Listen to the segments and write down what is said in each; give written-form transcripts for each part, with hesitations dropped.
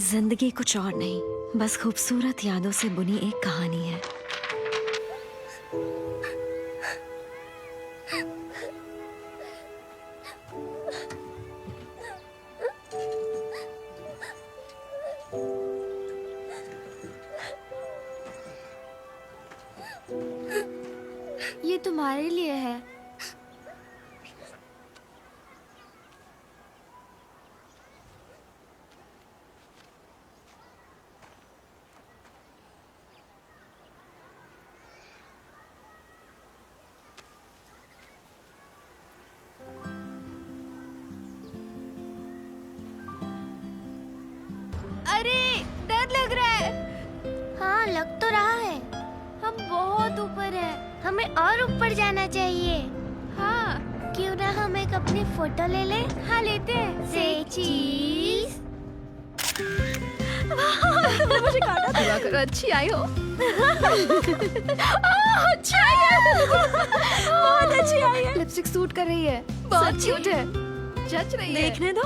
जिंदगी कुछ और नहीं, बस खूबसूरत यादों से बुनी एक कहानी है। ये तुम्हारे लिए है। अरे डर लग रहा है। हाँ, लग तो रहा है। हम बहुत ऊपर हैं। हमें और ऊपर जाना चाहिए। हाँ क्यों ना हम एक अपनी फोटो ले ले? हाँ लेते हैं। से चीज। मुझे काटा दुआ करो अच्छी आई हो। अच्छी आई है। बहुत अच्छी आई है। लिपस्टिक सूट कर रही है। बहुत क्यूट है। जच रही है। देखने दो।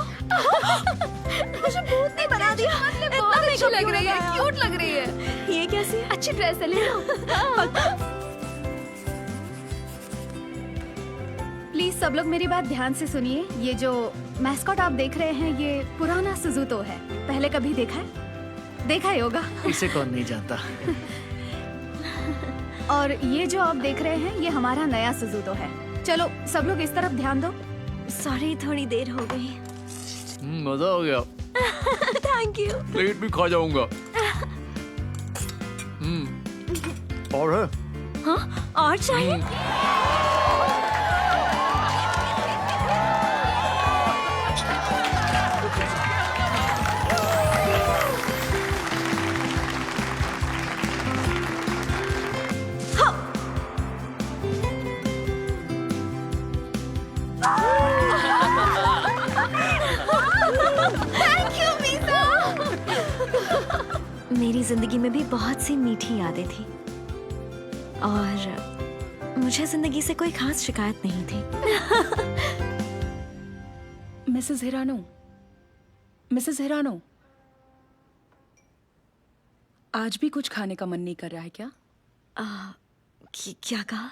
मुझे भूत नहीं बना दिया। मतलब बहुत अच्छी लग रही है। क्यूट लग रही है। ये कैसी है? अच्छी ड्रेस है, ले लो। प्लीज सब लोग मेरी बात ध्यान से सुनिए। ये जो मैस्कॉट आप देख रहे हैं ये पुराना सुजुतो है। पहले कभी देखा है? देखा ही होगा। इसे कौन नहीं जानता। और ये जो आप देख रहे हैं ये हमारा नया सुजुतो है। चलो सब लोग इस तरफ ध्यान दो। सॉरी, थोड़ी देर हो गई। मजा हो गया। Thank you. प्लेट भी खा जाऊंगा। और है? हाँ, और चाहिए? मेरी जिंदगी में भी बहुत सी मीठी यादें थी और मुझे जिंदगी से कोई खास शिकायत नहीं थी। मिसेस हिरानो, आज भी कुछ खाने का मन नहीं कर रहा है क्या? क्या कहा?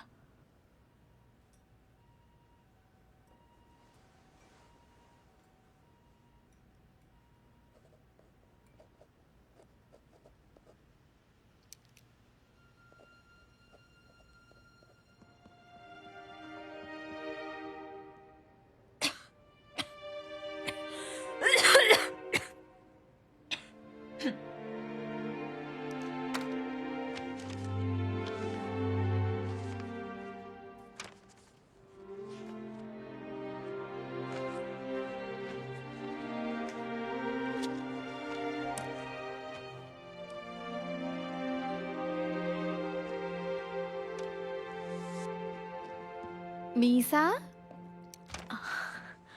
मीसा,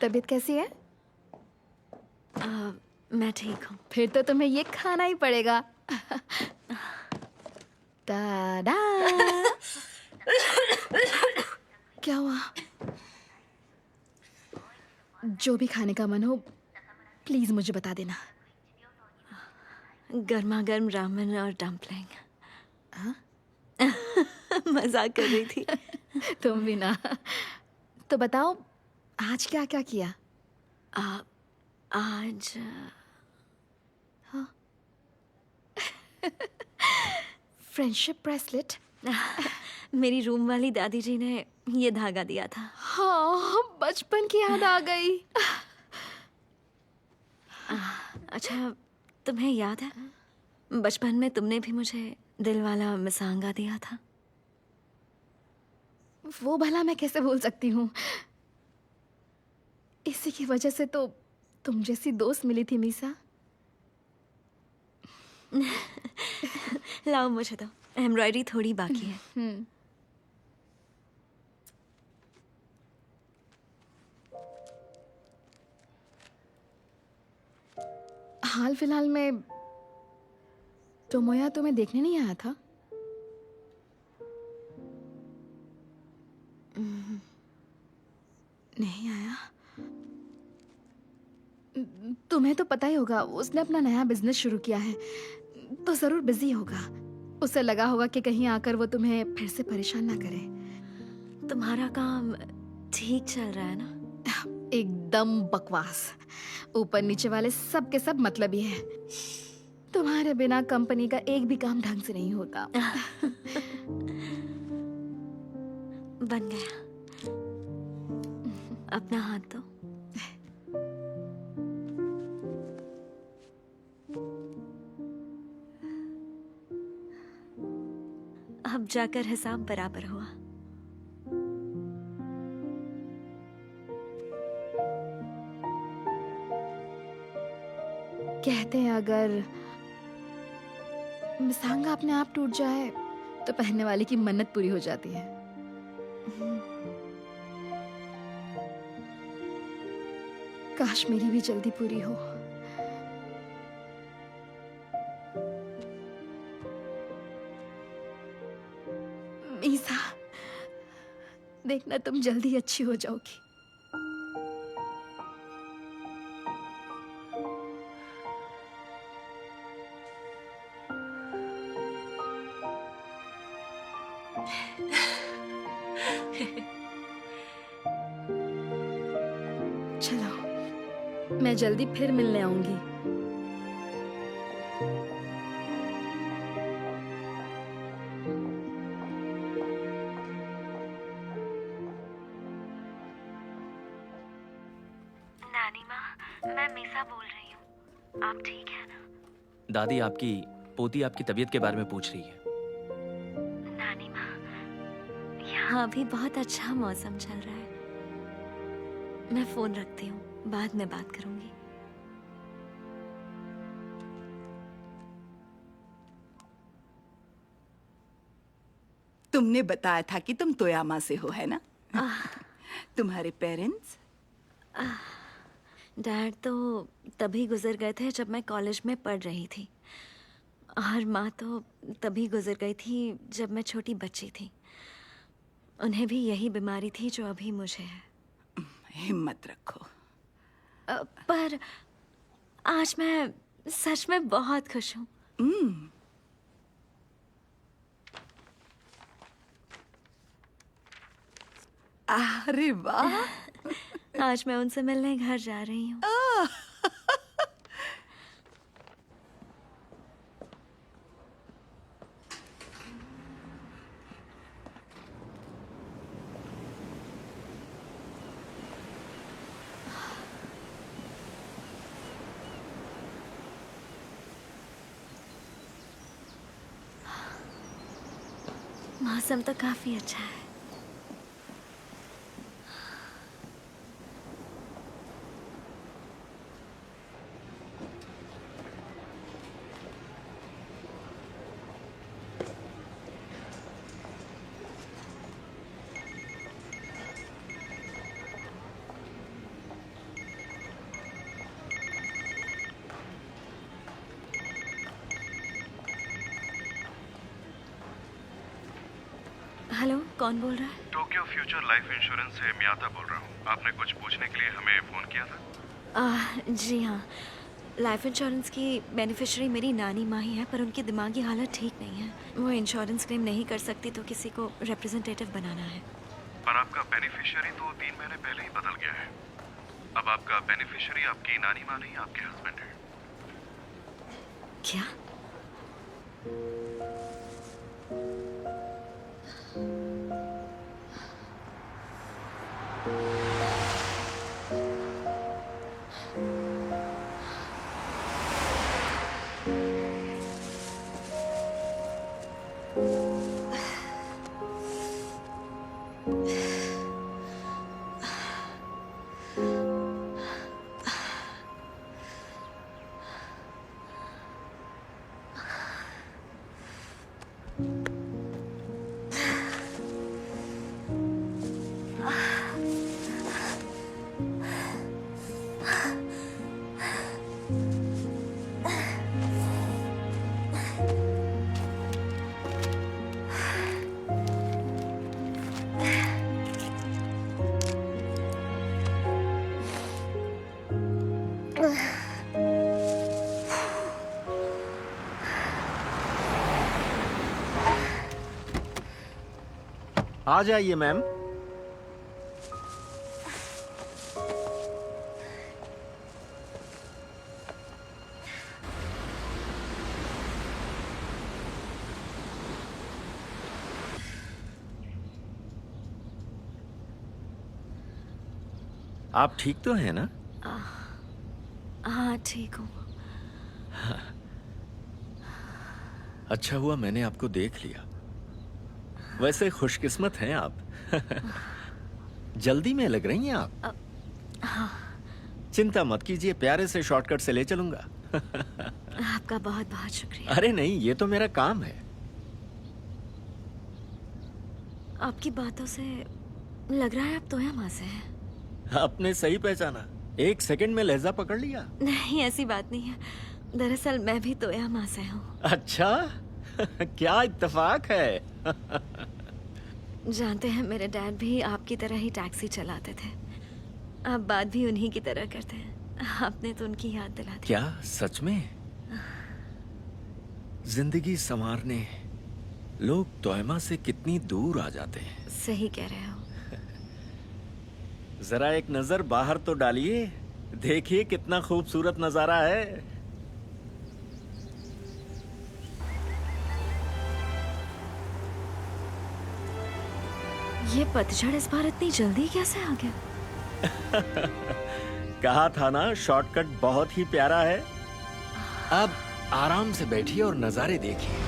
तबीयत कैसी है? मैं ठीक हूँ। फिर तो तुम्हें ये खाना ही पड़ेगा। टाडा। क्या हुआ? जो भी खाने का मन हो प्लीज मुझे बता देना। गर्मा गर्म रामेन और डम्पलिंग। हाँ? मजाक कर रही थी। तुम भी ना। तो बताओ आज क्या क्या किया? आज हाँ। Friendship bracelet. मेरी रूम वाली दादी जी ने ये धागा दिया था। हाँ, बचपन की याद आ गई। अच्छा, तुम्हें याद है बचपन में तुमने भी मुझे दिल वाला मिसांगा दिया था? वो भला मैं कैसे भूल सकती हूँ। इसी की वजह से तो तुम जैसी दोस्त मिली थी मीसा। लाओ मुझे तो, एम्ब्रॉयडरी थोड़ी बाकी है। हाल फिलहाल में टोमोया तुम्हें देखने नहीं आया था? नहीं आया। तुम्हें तो पता ही होगा, उसने अपना नया बिजनेस शुरू किया है, तो जरूर बिजी होगा। उसे लगा होगा कि कहीं आकर वो तुम्हें फिर से परेशान ना करे। तुम्हारा काम ठीक चल रहा है ना? एकदम बकवास। ऊपर नीचे वाले सब के सब मतलबी हैं। तुम्हारे बिना कंपनी का एक भी काम ढंग से नहीं होता। बन गया। अपना हाथ दो। अब जाकर हिसाब बराबर हुआ। कहते हैं अगर मिसांगा अपने आप टूट जाए तो पहनने वाले की मन्नत पूरी हो जाती है। काश मेरी भी जल्दी पूरी हो। मीसा, देखना तुम जल्दी अच्छी हो जाओगी। चलो, मैं जल्दी फिर मिलने आऊंगी। नानी माँ, मैं मीसा बोल रही हूँ। आप ठीक है ना? दादी, आपकी पोती आपकी तबीयत के बारे में पूछ रही है। नानी माँ, यहाँ अभी बहुत अच्छा मौसम चल रहा है। मैं फोन रखती हूँ, बाद में बात करूंगी। तुमने बताया था कि तुम तोयामा से हो, है ना? तुम्हारे पेरेंट्स? डैड तो तभी गुजर गए थे जब मैं कॉलेज में पढ़ रही थी, और माँ तो तभी गुजर गई थी जब मैं छोटी बच्ची थी। उन्हें भी यही बीमारी थी जो अभी मुझे है। हिम्मत रखो। पर आज मैं सच में बहुत खुश हूँ। अरे वाह! आज मैं उनसे मिलने घर जा रही हूँ। मौसम तो काफी अच्छा है। हेलो, कौन बोल रहा है? टोक्यो फ्यूचर लाइफ इंश्योरेंस से मियाता बोल रहा हूँ। आपने कुछ पूछने के लिए हमें फ़ोन किया था? जी हाँ, लाइफ इंश्योरेंस की बेनिफिशियरी मेरी नानी माँ ही है, पर उनकी दिमागी हालत ठीक नहीं है। वो इंश्योरेंस क्लेम नहीं कर सकती, तो किसी को रिप्रेजेंटेटिव बनाना है। पर आपका बेनिफिशियरी तो 3 महीने पहले ही बदल गया है। अब आपका बेनिफिशियरी आपकी नानी माँ नहीं, आपके हस्बैंड है। क्या? आ जाइए मैम। आप ठीक तो हैं ना? हाँ ठीक हूँ। अच्छा हुआ मैंने आपको देख लिया। वैसे खुशकिस्मत हैं आप। जल्दी में लग रही हैं आप। चिंता मत कीजिए, प्यारे से शॉर्टकट से ले चलूंगा। आपका बहुत बहुत शुक्रिया। अरे नहीं, ये तो मेरा काम है। आपकी बातों से लग रहा है आप तोया माँ से हैं। आपने सही पहचाना, 1 सेकंड में लहजा पकड़ लिया। नहीं ऐसी बात नहीं है, दरअसल मैं भी तोया माँ से हूँ। अच्छा। क्या इत्तेफाक है। जानते हैं मेरे डैड भी आपकी तरह ही टैक्सी चलाते थे। आप बात भी उन्हीं की तरह करते हैं। आपने तो उनकी याद दिला दी। क्या सच में? जिंदगी संवारने लोग तोयमा से कितनी दूर आ जाते हैं। सही कह रहे हो। जरा एक नजर बाहर तो डालिए, देखिए कितना खूबसूरत नजारा है। ये पतझड़ इस बार इतनी जल्दी कैसे आ गया? कहा था ना, शॉर्टकट बहुत ही प्यारा है। अब आराम से बैठिए और नजारे देखिए।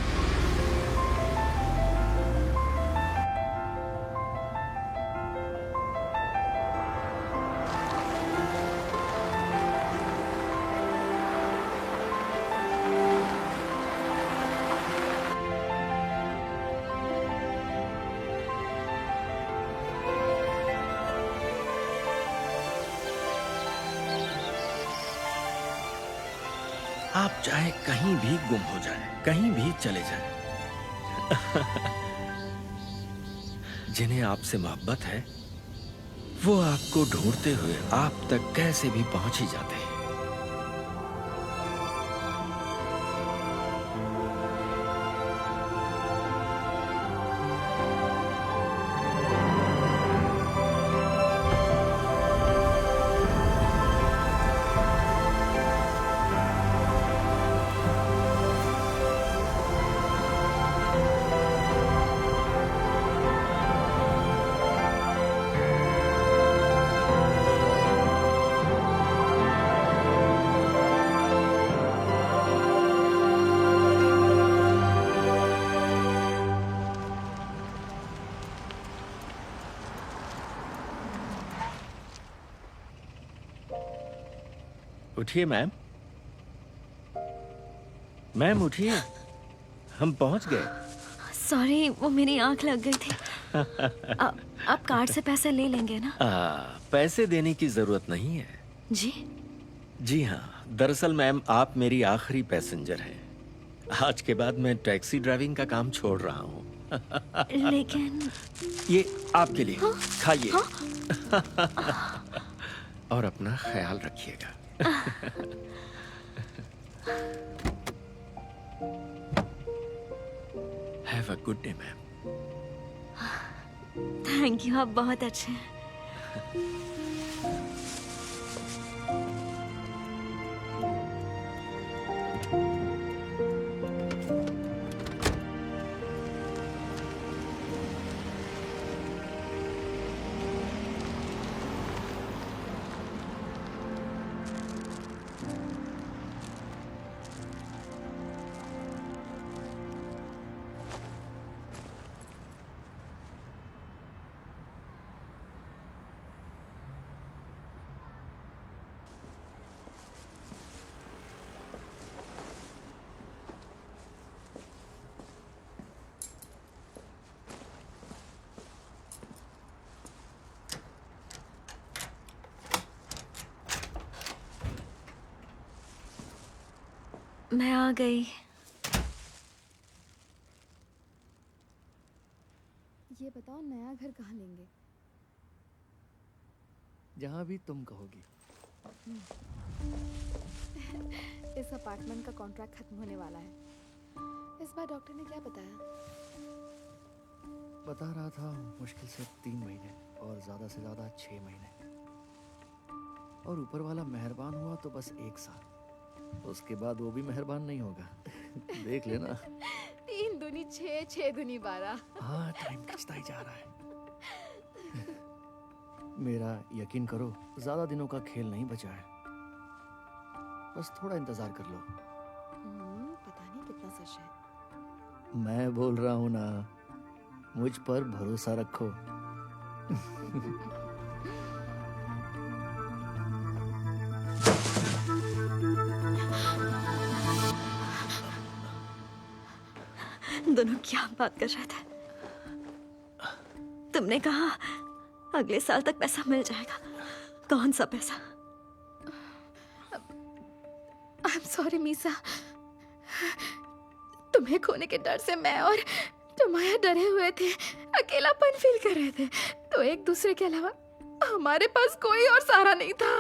आप चाहे कहीं भी गुम हो जाएं, कहीं भी चले जाएं, जिन्हें आपसे मोहब्बत है वो आपको ढूंढते हुए आप तक कैसे भी पहुंच ही जाते हैं। उठिए मैम, मैम उठिए, हम पहुंच गए। सॉरी, वो मेरी आंख लग गई थी। आप कार्ड से पैसे ले लेंगे ना? पैसे देने की जरूरत नहीं है। जी? जी हाँ, दरअसल मैम आप मेरी आखिरी पैसेंजर हैं। आज के बाद मैं टैक्सी ड्राइविंग का काम छोड़ रहा हूँ। लेकिन ये आपके लिए, हाँ? खाइए। हाँ? और अपना ख्याल रखिएगा। Have a good day ma'am. Thank you, आप बहुत अच्छे हैं। मैं आ गई। ये बताओ, नया घर कहाँ लेंगे? जहाँ भी तुम कहोगी। इस अपार्टमेंट का कॉन्ट्रैक्ट खत्म होने वाला है। इस बार डॉक्टर ने क्या बताया? बता रहा था मुश्किल से 3 महीने और ज़्यादा से ज़्यादा 6 महीने, और ऊपर वाला मेहरबान हुआ तो बस 1 साल, उसके बाद वो भी मेहरबान नहीं होगा। देख लेना। 3 दूनी 6, 6 दूनी 12। हाँ, टाइम खिंचता ही जा रहा है। मेरा यकीन करो, ज्यादा दिनों का खेल नहीं बचा है, बस थोड़ा इंतजार कर लो। पता नहीं कितना सच है। मैं बोल रहा हूँ ना, मुझ पर भरोसा रखो। दोनों क्या बात कर रहे थे? तुमने कहा अगले साल तक पैसा मिल जाएगा। कौन सा पैसा? आई एम सॉरी मीसा, तुम्हें खोने के डर से मैं और तुम्हारा डरे हुए थे, अकेलापन फील कर रहे थे, तो एक दूसरे के अलावा हमारे पास कोई और सहारा नहीं था।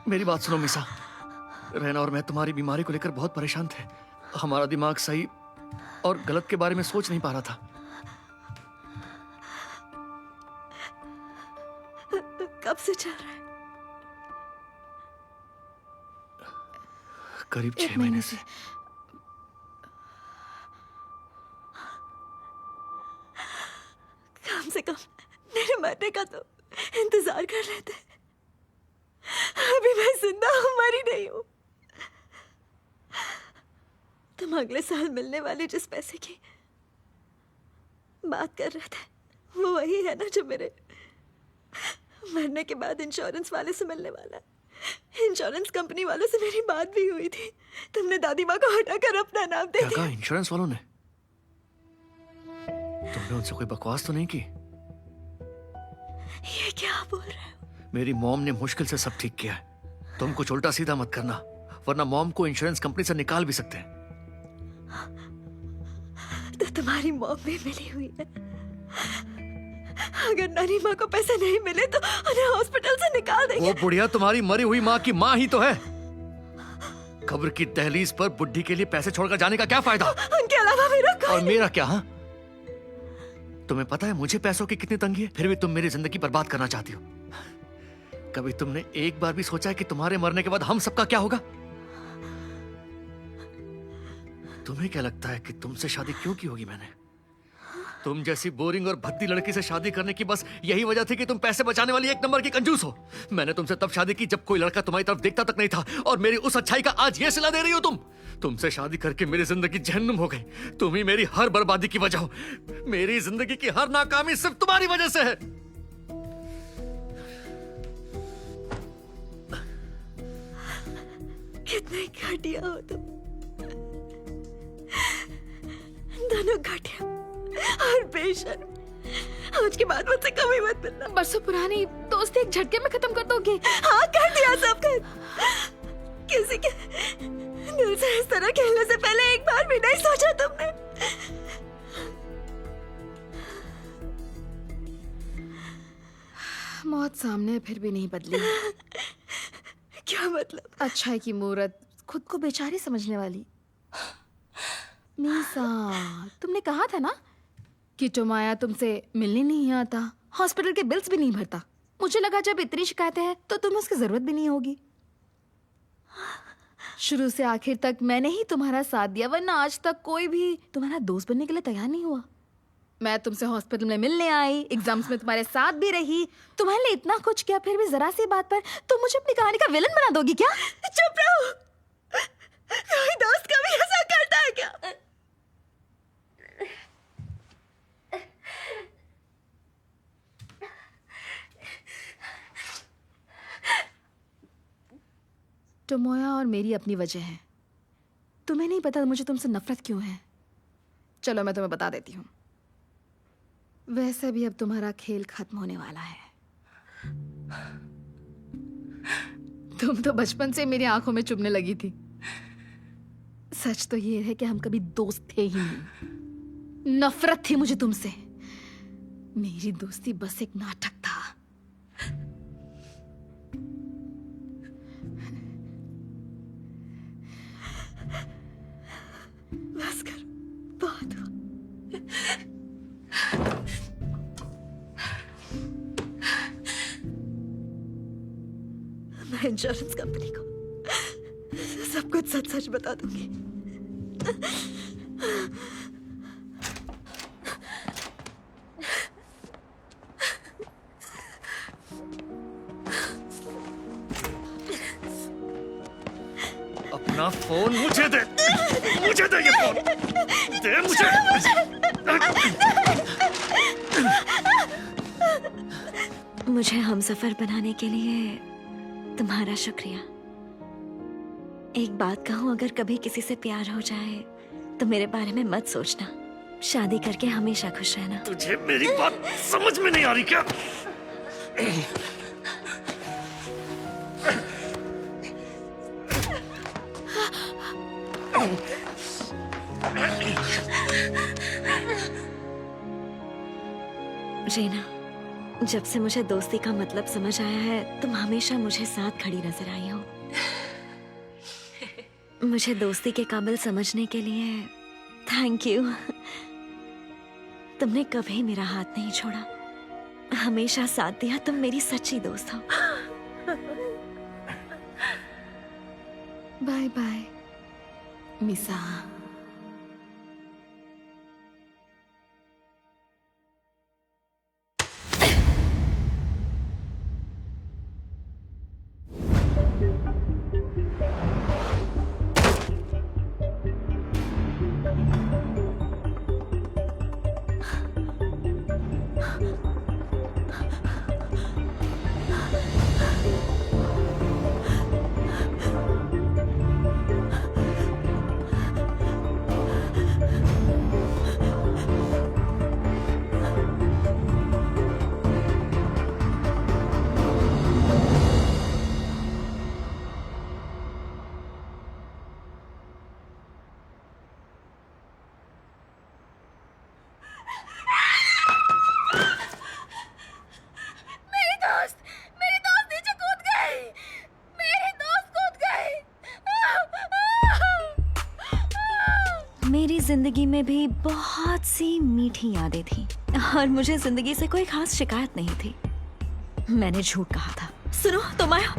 मेरी बात सुनो मिसा, रहना और मैं तुम्हारी बीमारी को लेकर बहुत परेशान थे। हमारा दिमाग सही और गलत के बारे में सोच नहीं पा रहा था। कब से चल रहा है? करीब 6 1 महीने से। कम से कम मेरे मरने का तो इंतजार कर लेते। अभी मैं जिंदा हूं, मरी नहीं हूं। तुम अगले साल मिलने वाले जिस पैसे की बात कर रहे थे, वो वही है ना जो मेरे मरने के बाद इंश्योरेंस वाले से मिलने वाला है। इंश्योरेंस कंपनी वालों से मेरी बात भी हुई थी। तुमने दादी माँ को हटाकर अपना नाम दे क्या दिया। कहा इंश्योरेंस वालों ने? तुमने उनसे कोई बकवास तो नहीं की? ये क्या बोल रहे हो? मेरी मॉम ने मुश्किल से सब ठीक किया है। तुम कुछ उल्टा सीधा मत करना, वरना मॉम को इंश्योरेंस कंपनी से निकाल भी सकते हैं। तो तुम्हारी मॉम भी मिली हुई है। अगर नानी माँ को पैसे नहीं मिले तो उन्हें हॉस्पिटल से निकाल देंगे। वो बुढ़िया तुम्हारी मरी हुई माँ की माँ ही तो है। कब्र की दहलीज पर बुढ़ी के लिए पैसे छोड़कर जाने का क्या फायदा? उनके अलावा मेरा और मेरा क्या? हाँ, तुम्हें पता है मुझे पैसों की कितनी तंगी है, फिर भी तुम मेरी जिंदगी बर्बाद करना चाहती हो। कभी तुमने एक बार भी सोचा है कि तुम्हारे मरने के बाद हम सबका क्या होगा? तुम्हें क्या लगता है कि तुमसे शादी क्यों की होगी मैंने? तुम जैसी बोरिंग और भद्दी लड़की से शादी करने की बस यही वजह थी कि तुम पैसे बचाने वाली 1 नंबर की कंजूस हो। मैंने तुमसे तब शादी की जब कोई लड़का तुम्हारी तरफ देखता तक नहीं था, और मेरी उस अच्छाई का आज ये सिला दे रही हो तुम। तुमसे शादी करके मेरी जिंदगी जहन्नुम हो गई। तुम ही मेरी हर बर्बादी की वजह हो। मेरी जिंदगी की हर नाकामी सिर्फ तुम्हारी वजह से है। कितने घटिया हो तुम। दोनों घटिया और बेशर्म। आज के बाद मुझसे कभी मत मिलना। बरसों पुरानी दोस्ती एक झटके में खत्म कर दोगे? हाँ, कर दिया सब कर। किसी के दिल से इस तरह खेलने से पहले एक बार भी नहीं सोचा तुमने? मौत सामने फिर भी नहीं बदली। क्या मतलब? अच्छाई की मूरत, खुद को बेचारी समझने वाली। मीसा, तुमने कहा था ना कि टोमाया तुमसे मिलने नहीं आता, हॉस्पिटल के बिल्स भी नहीं भरता। मुझे लगा जब इतनी शिकायतें हैं तो तुम्हें उसकी जरूरत भी नहीं होगी। शुरू से आखिर तक मैंने ही तुम्हारा साथ दिया, वरना आज तक कोई भी तुम्हारा दोस्त बनने के लिए तैयार नहीं हुआ। मैं तुमसे हॉस्पिटल में मिलने आई, एग्जाम्स में तुम्हारे साथ भी रही, तुम्हारे लिए इतना कुछ किया, फिर भी जरा सी बात पर तुम मुझे अपनी कहानी का विलन बना दोगी क्या? चुप रहो। कोई दोस्त कभी ऐसा करता है क्या? टोमोया और मेरी अपनी वजह है। तुम्हें नहीं पता मुझे तुमसे नफरत क्यों है। चलो मैं तुम्हें बता देती हूँ। वैसे भी अब तुम्हारा खेल खत्म होने वाला है। तुम तो बचपन से मेरी आंखों में चुभने लगी थी। सच तो ये है कि हम कभी दोस्त थे ही नहीं। नफरत थी मुझे तुमसे। मेरी दोस्ती बस एक नाटक था। बस कर, बहुत हुआ। मैं इंश्योरेंस कंपनी को सब कुछ सच सच बता दूंगी। अपना फोन मुझे दे, मुझे दे ये फोन, दे मुझे। मुझे हमसफर बनाने के लिए तुम्हारा शुक्रिया। एक बात कहूँ, अगर कभी किसी से प्यार हो जाए तो मेरे बारे में मत सोचना। शादी करके हमेशा खुश रहना। तुझे मेरी बात समझ में नहीं आ रही क्या? रेना, जब से मुझे दोस्ती का मतलब समझ आया है, तुम हमेशा मुझे साथ खड़ी नजर आई हो। मुझे दोस्ती के काबिल समझने के लिए थैंक यू। तुमने कभी मेरा हाथ नहीं छोड़ा, हमेशा साथ दिया। तुम मेरी सच्ची दोस्त हो। बाय बाय मिसा। मेरी जिंदगी में भी बहुत सी मीठी यादें थी और मुझे जिंदगी से कोई खास शिकायत नहीं थी। मैंने झूठ कहा था। सुनो, तुम आयो।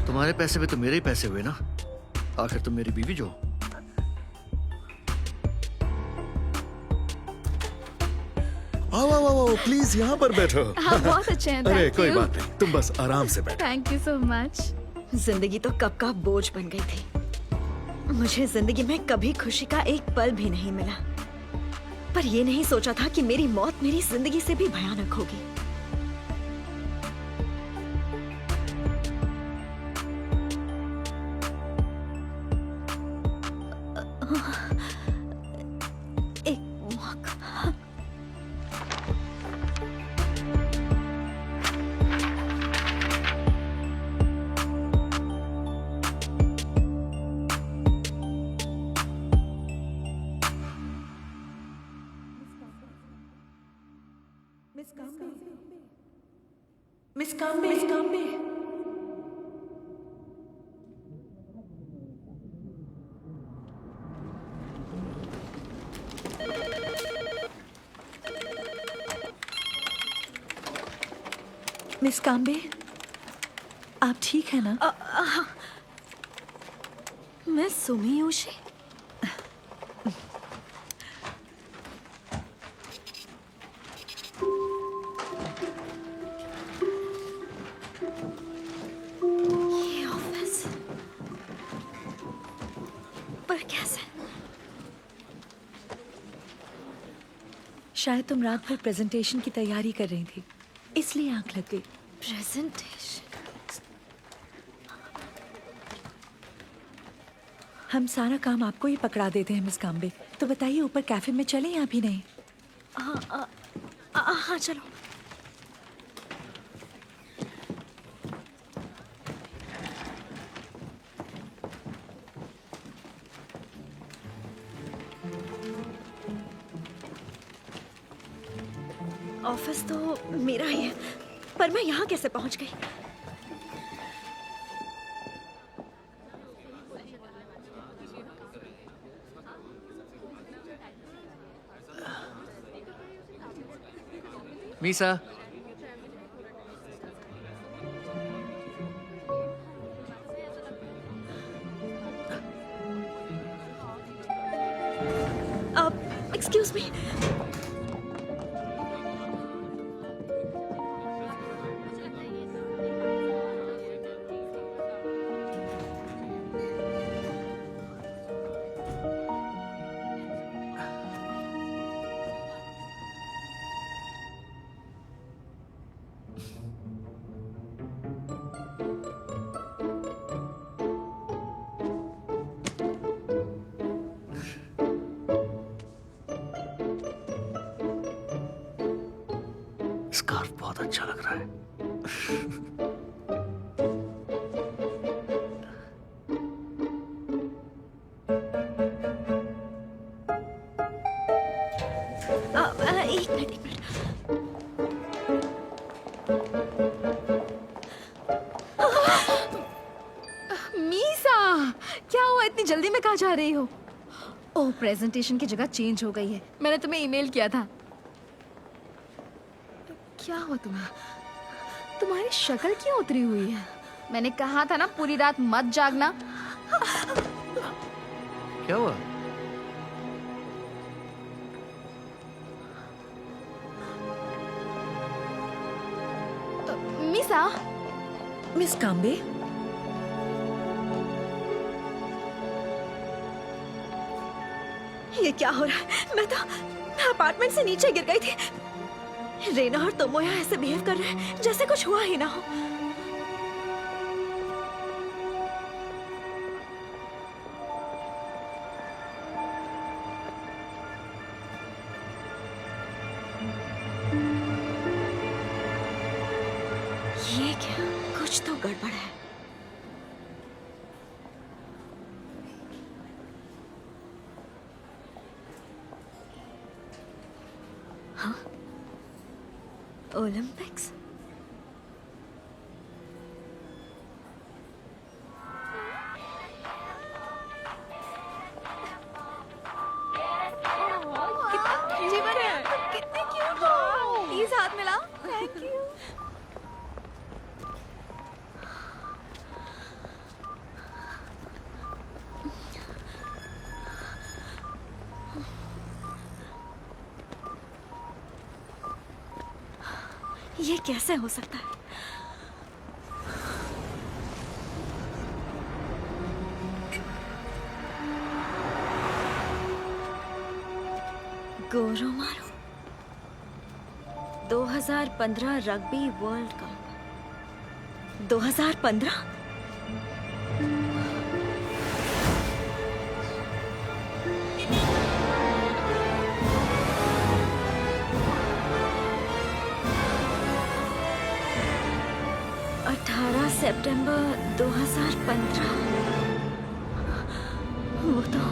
तुम्हारे पैसे में तो मेरे ही पैसे हुए ना। आखिर तुम मेरी बीवी जो हो। आओ आओ आओ, प्लीज यहाँ पर बैठो। हाँ, बहुत अच्छे हैं। अरे thank कोई you. बात नहीं, तुम बस आराम से बैठो। Thank you so much. जिंदगी तो कब का बोझ बन गई थी। मुझे जिंदगी में कभी खुशी का एक पल भी नहीं मिला, पर ये नहीं सोचा था कि मेरी मौत मेरी जिंदगी से भी भयानक होगी। एक मौका। मिस काम्बे। मिस काम्बे, आप ठीक है ना? मिस सुमियोशी। ये ऑफिस, पर कैसे? शायद तुम रात भर प्रेजेंटेशन की तैयारी कर रही थी, इसलिए आंख लग गई। प्रेजेंटेशन? हम सारा काम आपको ही पकड़ा देते हैं मिस काम्बे। तो बताइए, ऊपर कैफे में चलें या अभी नहीं? हाँ, चलो। ऑफिस तो मेरा ही है, पर मैं यहाँ कैसे पहुँच गई? Misa, excuse me. स्कार्फ बहुत अच्छा लग रहा है। एक मिनट, एक मिनट। मीसा, क्या हुआ? इतनी जल्दी में कहाँ जा रही हो? ओह, प्रेजेंटेशन की जगह चेंज हो गई है। मैंने तुम्हें ईमेल किया था। क्या हुआ तुम्हें? तुम्हारी शक्ल क्यों उतरी हुई है? मैंने कहा था ना पूरी रात मत जागना। क्या हुआ? मीसा, मिस काम्बे, ये क्या हो रहा है? मैं अपार्टमेंट से नीचे गिर गई थी। रेना और तोमोया ऐसे बिहेव कर रहे हैं जैसे कुछ हुआ ही ना हो। ये क्या? कुछ तो गड़बड़ है। हाँ? ओलंपिक्स? कितने क्यूट हो। प्लीज हाथ मिलाओ। Thank you. ये कैसे हो सकता है? गोरोमारू 2015 रग्बी वर्ल्ड कप। 2015? सितंबर 2015। वो तो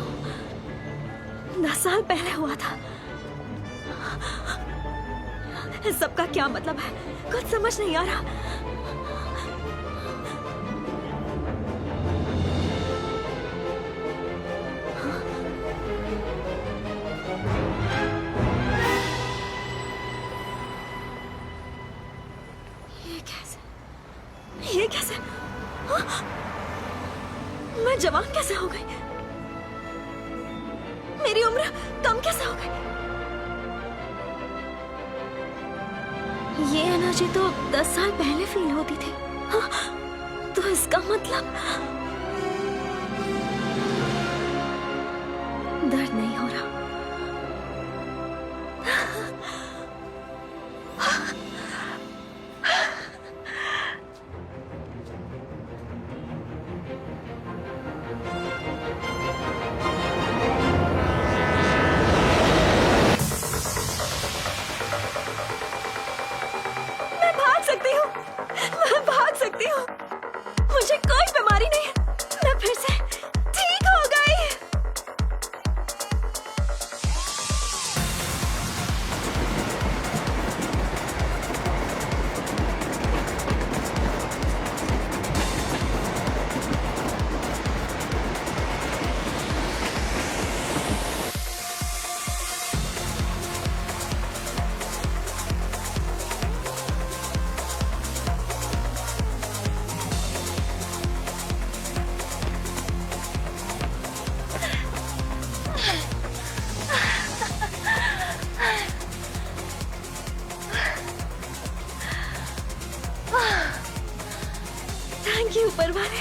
10 साल पहले हुआ था। इस सब का क्या मतलब है? कुछ समझ नहीं आ रहा। ये कैसे? हाँ? मैं जवान कैसे हो गई? मेरी उम्र कम कैसे हो गई? ये एनर्जी तो 10 साल पहले फील होती थी। हाँ? तो इसका मतलब दर्द नहीं हो रहा। मैं भाग सकती हूँ। मुझे कोई बीमारी नहीं है। घर वाले।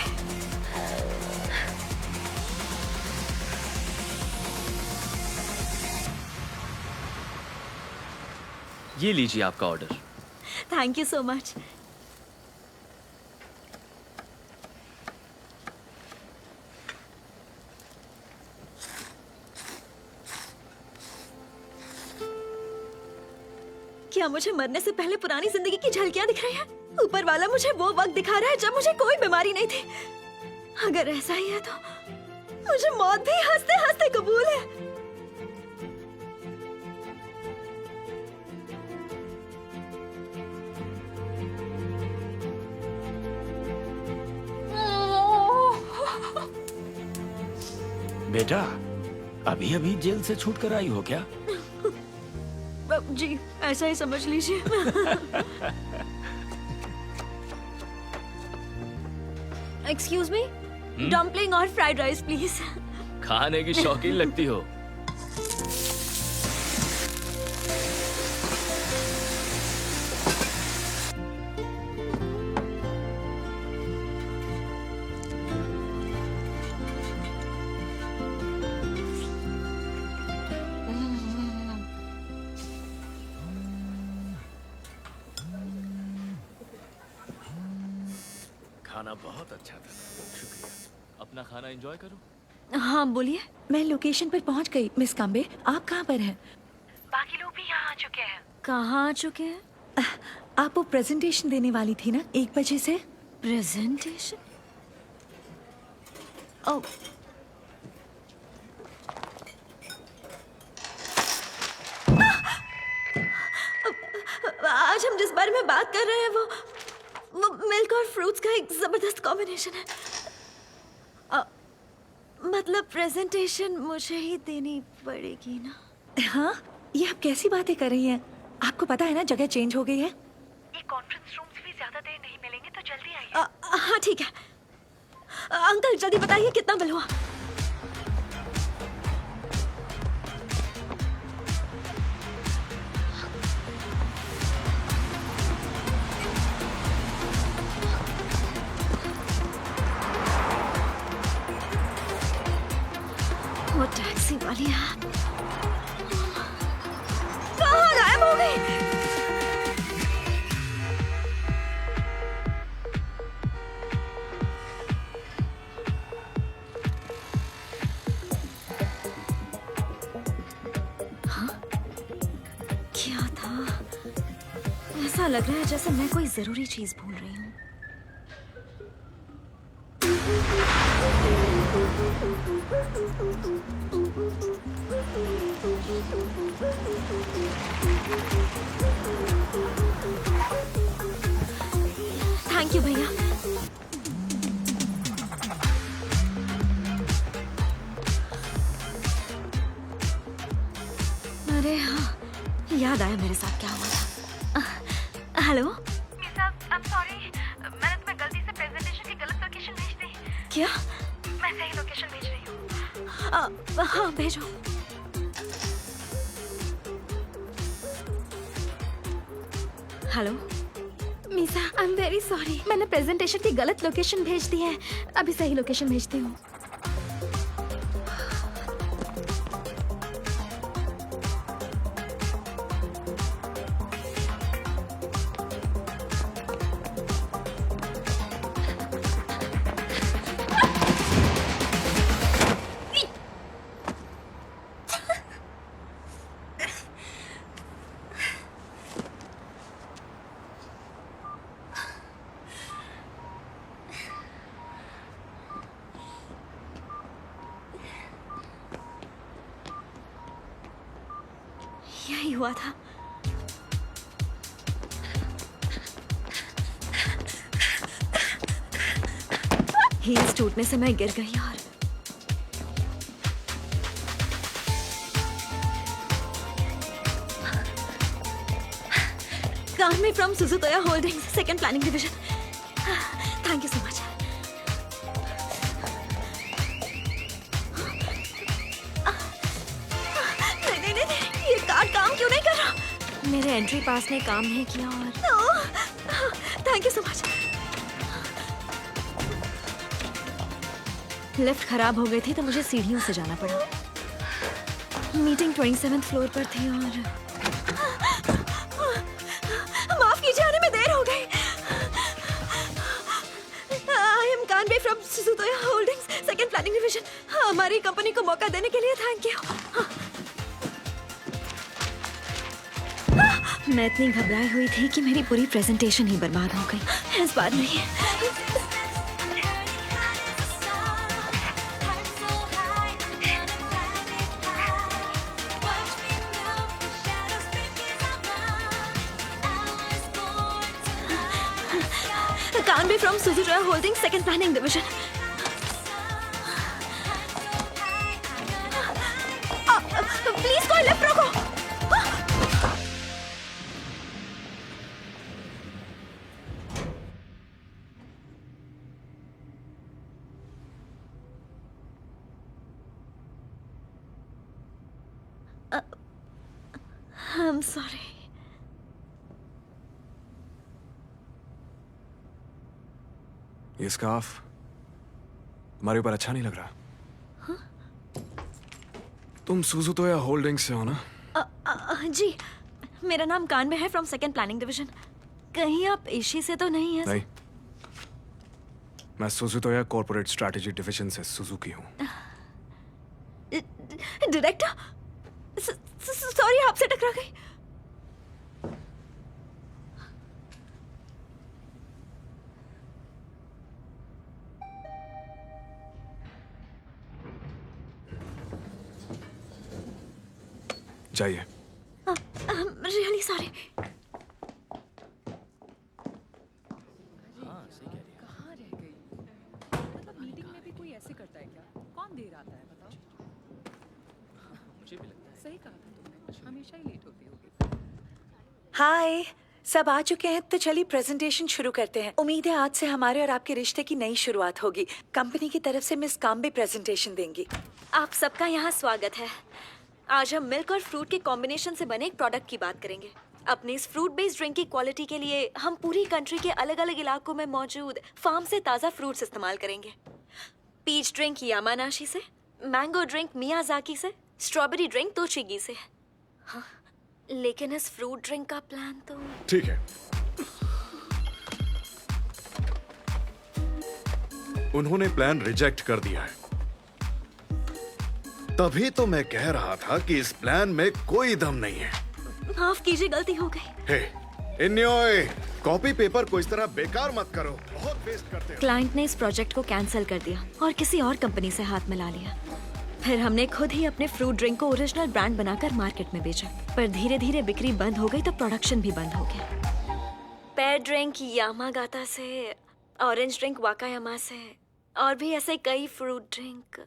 ये लीजिए आपका order. Thank you so much. क्या मुझे मरने से पहले पुरानी जिंदगी की झलकियां दिख रही हैं? ऊपर वाला मुझे वो वक्त दिखा रहा है जब मुझे कोई बीमारी नहीं थी। अगर ऐसा ही है तो मुझे मौत भी हंसते हंसते कबूल है। बेटा, अभी अभी जेल से छूट कर आई हो क्या? जी ऐसा ही समझ लीजिए। एक्सक्यूज मी, डम्पलिंग और फ्राइड राइस प्लीज। खाने की शौकीन लगती हो। खाना बहुत अच्छा था, शुक्रिया। अपना खाना एंजॉय करो। हाँ बोलिए। मैं लोकेशन पर पहुंच गई मिस काम्बे। आप कहाँ पर हैं? बाकी लोग भी यहाँ आ चुके हैं। कहाँ आ चुके हैं? आप वो प्रेजेंटेशन देने वाली थी ना 1 बजे से? प्रेजेंटेशन? ओ आज हम जिस बारे में बात कर रहे हैं वो मिल्क और फ्रूट्स का एक जबरदस्त कॉम्बिनेशन है। मतलब प्रेजेंटेशन मुझे ही देनी पड़ेगी ना? हाँ, ये आप कैसी बातें कर रही हैं? आपको पता है ना जगह चेंज हो गई है। ये कॉन्फ्रेंस रूम्स भी ज्यादा देर नहीं मिलेंगे तो जल्दी आइए। हाँ ठीक है। अंकल जल्दी बताइए कितना बिल हुआ? वो टैक्सी वाली है कहाँ गायब हो गई? हाँ? क्या था? ऐसा लग रहा है जैसे मैं कोई जरूरी चीज भूल रही हूँ। थैंक यू भैया। अरे हाँ, याद आया मेरे साथ क्या हुआ था। हेलो I'm sorry, मैंने तुम्हें गलती से प्रेजेंटेशन की गलत लोकेशन भेज दी। क्या? मैं सही लोकेशन भेज रही हूँ। हाँ भेजो। Hello Misa, I am very sorry. मैंने प्रेजेंटेशन की गलत लोकेशन भेज दी है। अभी सही लोकेशन भेजती हूँ। यही हुआ था। हील्स टूटने से मैं गिर गई और Carmi from Suzutoya Holdings, second planning division. Thank you so much. नहीं, ये कार्ड काम क्यों नहीं कर रहा? मेरे एंट्री पास ने काम नहीं किया और thank you so much. Lift खराब हो गई थी तो मुझे सीढ़ियों से जाना पड़ा। मीटिंग 27th फ्लोर पर थी और माफ कीजिए, आने में देर हो गई। I am Conway from Suzutoya holdings, second planning division. हमारी कंपनी को मौका देने के लिए थैंक यू। मैं इतनी घबराई हुई थी कि मेरी पूरी प्रेजेंटेशन ही बर्बाद हो गई। इस बात नहीं। Kanbe from Suzutoya Holdings, second planning division. Please कोई लेफ्ट रोको। I'm sorry. ये स्कार्फ तुम्हारे ऊपर अच्छा नहीं लग रहा। हाँ? तुम सुजुतोया होल्डिंग्स से हो ना? जी, मेरा नाम कानबे है फ्रॉम सेकंड प्लानिंग डिवीजन। कहीं आप एशी से तो नहीं है? नहीं, मैं सुजुतोया कॉर्पोरेट स्ट्रैटेजी डिवीजन से सुजुकी हूँ। डायरेक्टर, सॉरी आपसे टकरा गई। जाइए। Really sorry. मीटिंग में भी कोई ऐसे करता है क्या? कौन देर आता है बताओ? मुझे भी लगता है। सही कहा था तुमने, हमेशा ही लेट होती होगी। हाय, सब आ चुके हैं तो चलिए प्रेजेंटेशन शुरू करते हैं। उम्मीद है आज से हमारे और आपके रिश्ते की नई शुरुआत होगी। कंपनी की तरफ से मिस काम्बे प्रेजेंटेशन देंगी। आप सबका यहाँ स्वागत है। आज हम मिल्क और फ्रूट के कॉम्बिनेशन से बने एक प्रोडक्ट की बात करेंगे। अपने इस फ्रूट बेस्ड ड्रिंक की क्वालिटी के लिए हम पूरी कंट्री के अलग अलग इलाकों में मौजूद फार्म से ताज़ा फ्रूट्स इस्तेमाल करेंगे। पीच ड्रिंक यामानाशी से, मैंगो ड्रिंक मियाजाकी से, स्ट्रॉबेरी ड्रिंक तोशिगी से। हाँ, लेकिन इस फ्रूट ड्रिंक का प्लान तो ठीक है, उन्होंने प्लान रिजेक्ट कर दिया है। तभी तो मैं कह रहा था कि इस प्लान में कोई दम नहीं है। माफ कीजिए, गलती हो गई। हे, इन्योय, कॉपी पेपर को इस तरह बेकार मत करो, बहुत वेस्ट करते हो। क्लाइंट ने इस प्रोजेक्ट को कैंसिल कर दिया और किसी और कंपनी से हाथ मिला लिया। फिर हमने खुद ही अपने फ्रूट ड्रिंक को ओरिजिनल ब्रांड बनाकर मार्केट में बेचा, पर धीरे धीरे बिक्री बंद हो गई तो प्रोडक्शन भी बंद हो गया। पेयर ड्रिंक यामागाता से, ऑरेंज ड्रिंक वाकायामा से और भी ऐसे कई फ्रूट ड्रिंक।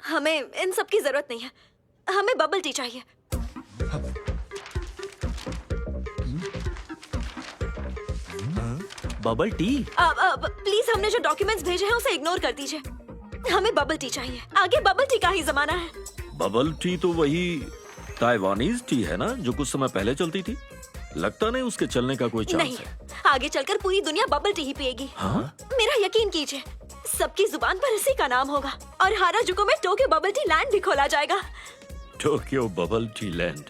हमें इन सब की जरूरत नहीं है, हमें बबल टी चाहिए। Bubble tea? प्लीज, हमने जो डॉक्यूमेंट्स भेजे हैं उसे इग्नोर कर दीजिए। हमें बबल टी चाहिए। आगे बबल टी का ही जमाना है। बबल टी तो वही ताइवानीज टी है ना, जो कुछ समय पहले चलती थी। लगता नहीं उसके चलने का कोई चांस नहीं, है। आगे चलकर पूरी दुनिया बबल टी ही पिएगी। हाँ? मेरा यकीन कीजिए, सबकी जुबान पर इसी का नाम होगा और हाराजुकु में टोक्यो बबल टी लैंड भी खोला जाएगा। Tokyo bubble tea land?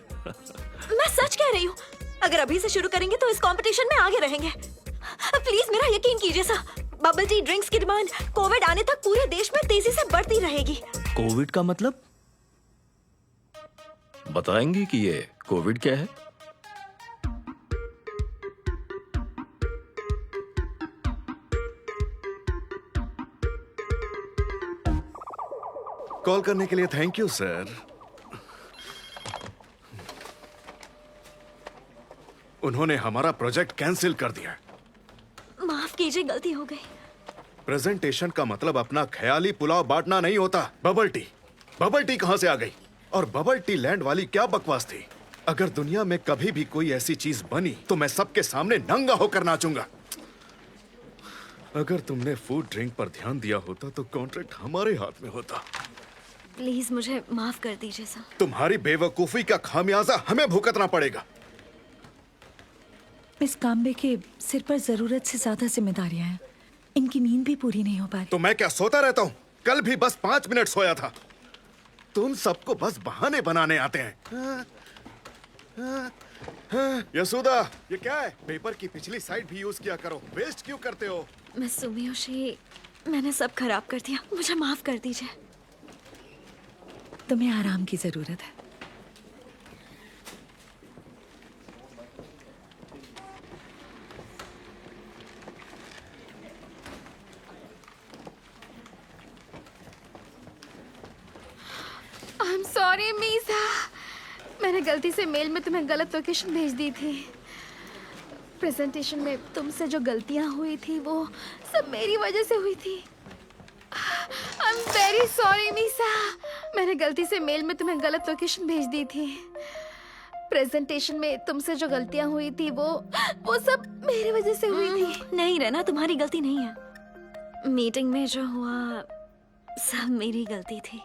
मैं सच कह रही हूँ। अगर अभी से शुरू करेंगे तो इस कंपटीशन में आगे रहेंगे। प्लीज मेरा यकीन कीजिए सर, बबल टी ड्रिंक्स की डिमांड कोविड आने तक पूरे देश में तेजी से बढ़ती रहेगी। कोविड का मतलब? बताएंगे कि ये कोविड क्या है? कॉल करने के लिए थैंक यू सर। उन्होंने हमारा प्रोजेक्ट कैंसिल कर दिया। माफ कीजिए, गलती हो गई। प्रेजेंटेशन का मतलब अपना ख्याली पुलाव बांटना नहीं होता। बबल टी कहां से आ गई? और बबल टी लैंड वाली क्या बकवास थी? अगर दुनिया में कभी भी कोई ऐसी चीज बनी तो मैं सबके सामने नंगा होकर नाचूंगा। अगर तुमने फूड ड्रिंक पर ध्यान दिया होता तो कॉन्ट्रैक्ट हमारे हाथ में होता। प्लीज मुझे माफ कर दीजिए सर। तुम्हारी बेवकूफी का खामियाजा हमें भुगतना पड़ेगा। मिस काम्बे के सिर पर जरूरत से ज्यादा जिम्मेदारियां हैं। इनकी नींद भी पूरी नहीं हो पा रही। तो मैं क्या सोता रहता हूँ? कल भी बस 5 मिनट सोया था। तुम सबको बस बहाने बनाने आते हैं। यशोदा, ये क्या है? पेपर की पिछली साइड भी यूज किया करो, वेस्ट क्यों करते हो? मैं सुमियोशी, मैंने सब खराब कर दिया, मुझे माफ कर दीजिए। तुम्हें आराम की जरूरत है। आई एम सॉरी मीसा, मैंने गलती से मेल में तुम्हें गलत लोकेशन भेज दी थी। प्रेजेंटेशन में तुमसे जो गलतियां हुई थी वो सब मेरी वजह से हुई थी। I am very sorry Misa, मैंने गलती से मेल में तुम्हें गलत लोकेशन भेज दी थी। प्रेजेंटेशन में तुमसे जो गलतियां हुई थी वो सब मेरी वजह से हुई थी। नहीं रहना, तुम्हारी गलती नहीं है। मीटिंग में जो हुआ सब मेरी गलती थी।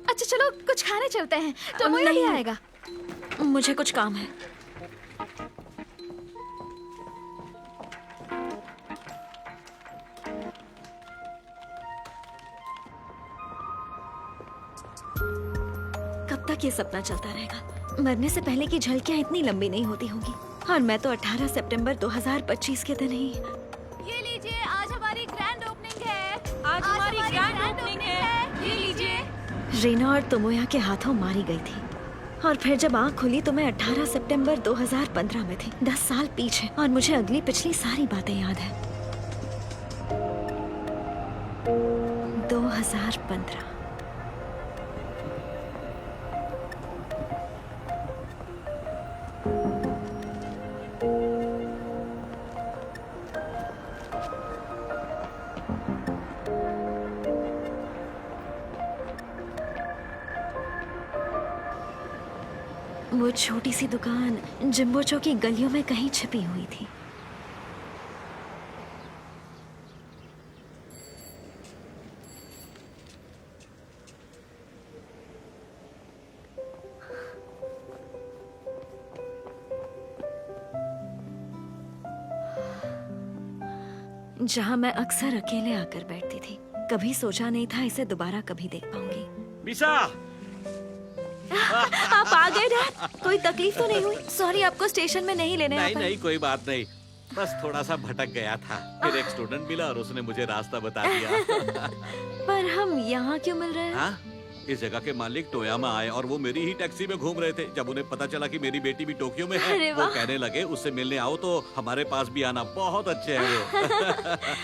अच्छा चलो कुछ खाने चलते हैं, टमोया नहीं आएगा। मुझे कुछ काम है। कब तक ये सपना चलता रहेगा? मरने से पहले की झलकियां इतनी लंबी नहीं होती होंगी। और मैं तो 18 सितंबर 2025 के दिन ही। ये लीजिए, आज हमारी ग्रैंड ओपनिंग है। आज हमारी ग्रैंड ओपनिंग है, ये लीजिए। रीना और तोमोया के हाथों मारी गई थी और फिर जब आंख खुली तो मैं 18 सितंबर 2015 में थी, 10 साल पीछे। और मुझे अगली पिछली सारी बातें याद है। 2015। वो छोटी सी दुकान जिम्बोचो की गलियों में कहीं छिपी हुई थी। जहां मैं अक्सर अकेले आकर बैठती थी। कभी सोचा नहीं था इसे दोबारा कभी देख पाऊंगी। मिसा, आप आ गए डैड? कोई तकलीफ तो नहीं हुई? सॉरी, आपको स्टेशन में नहीं लेने आ नहीं पाई। नहीं, कोई बात नहीं, बस थोड़ा सा भटक गया था। फिर एक स्टूडेंट मिला और उसने मुझे रास्ता बता दिया। पर हम यहाँ क्यों मिल रहे हैं? हाँ? इस जगह के मालिक टोयामा आए और वो मेरी ही टैक्सी में घूम रहे थे। जब उन्हें पता चला कि मेरी बेटी भी टोक्यो में है, अरे वो वाह। कहने लगे उससे मिलने आओ तो हमारे पास भी आना, बहुत अच्छे हैं वो।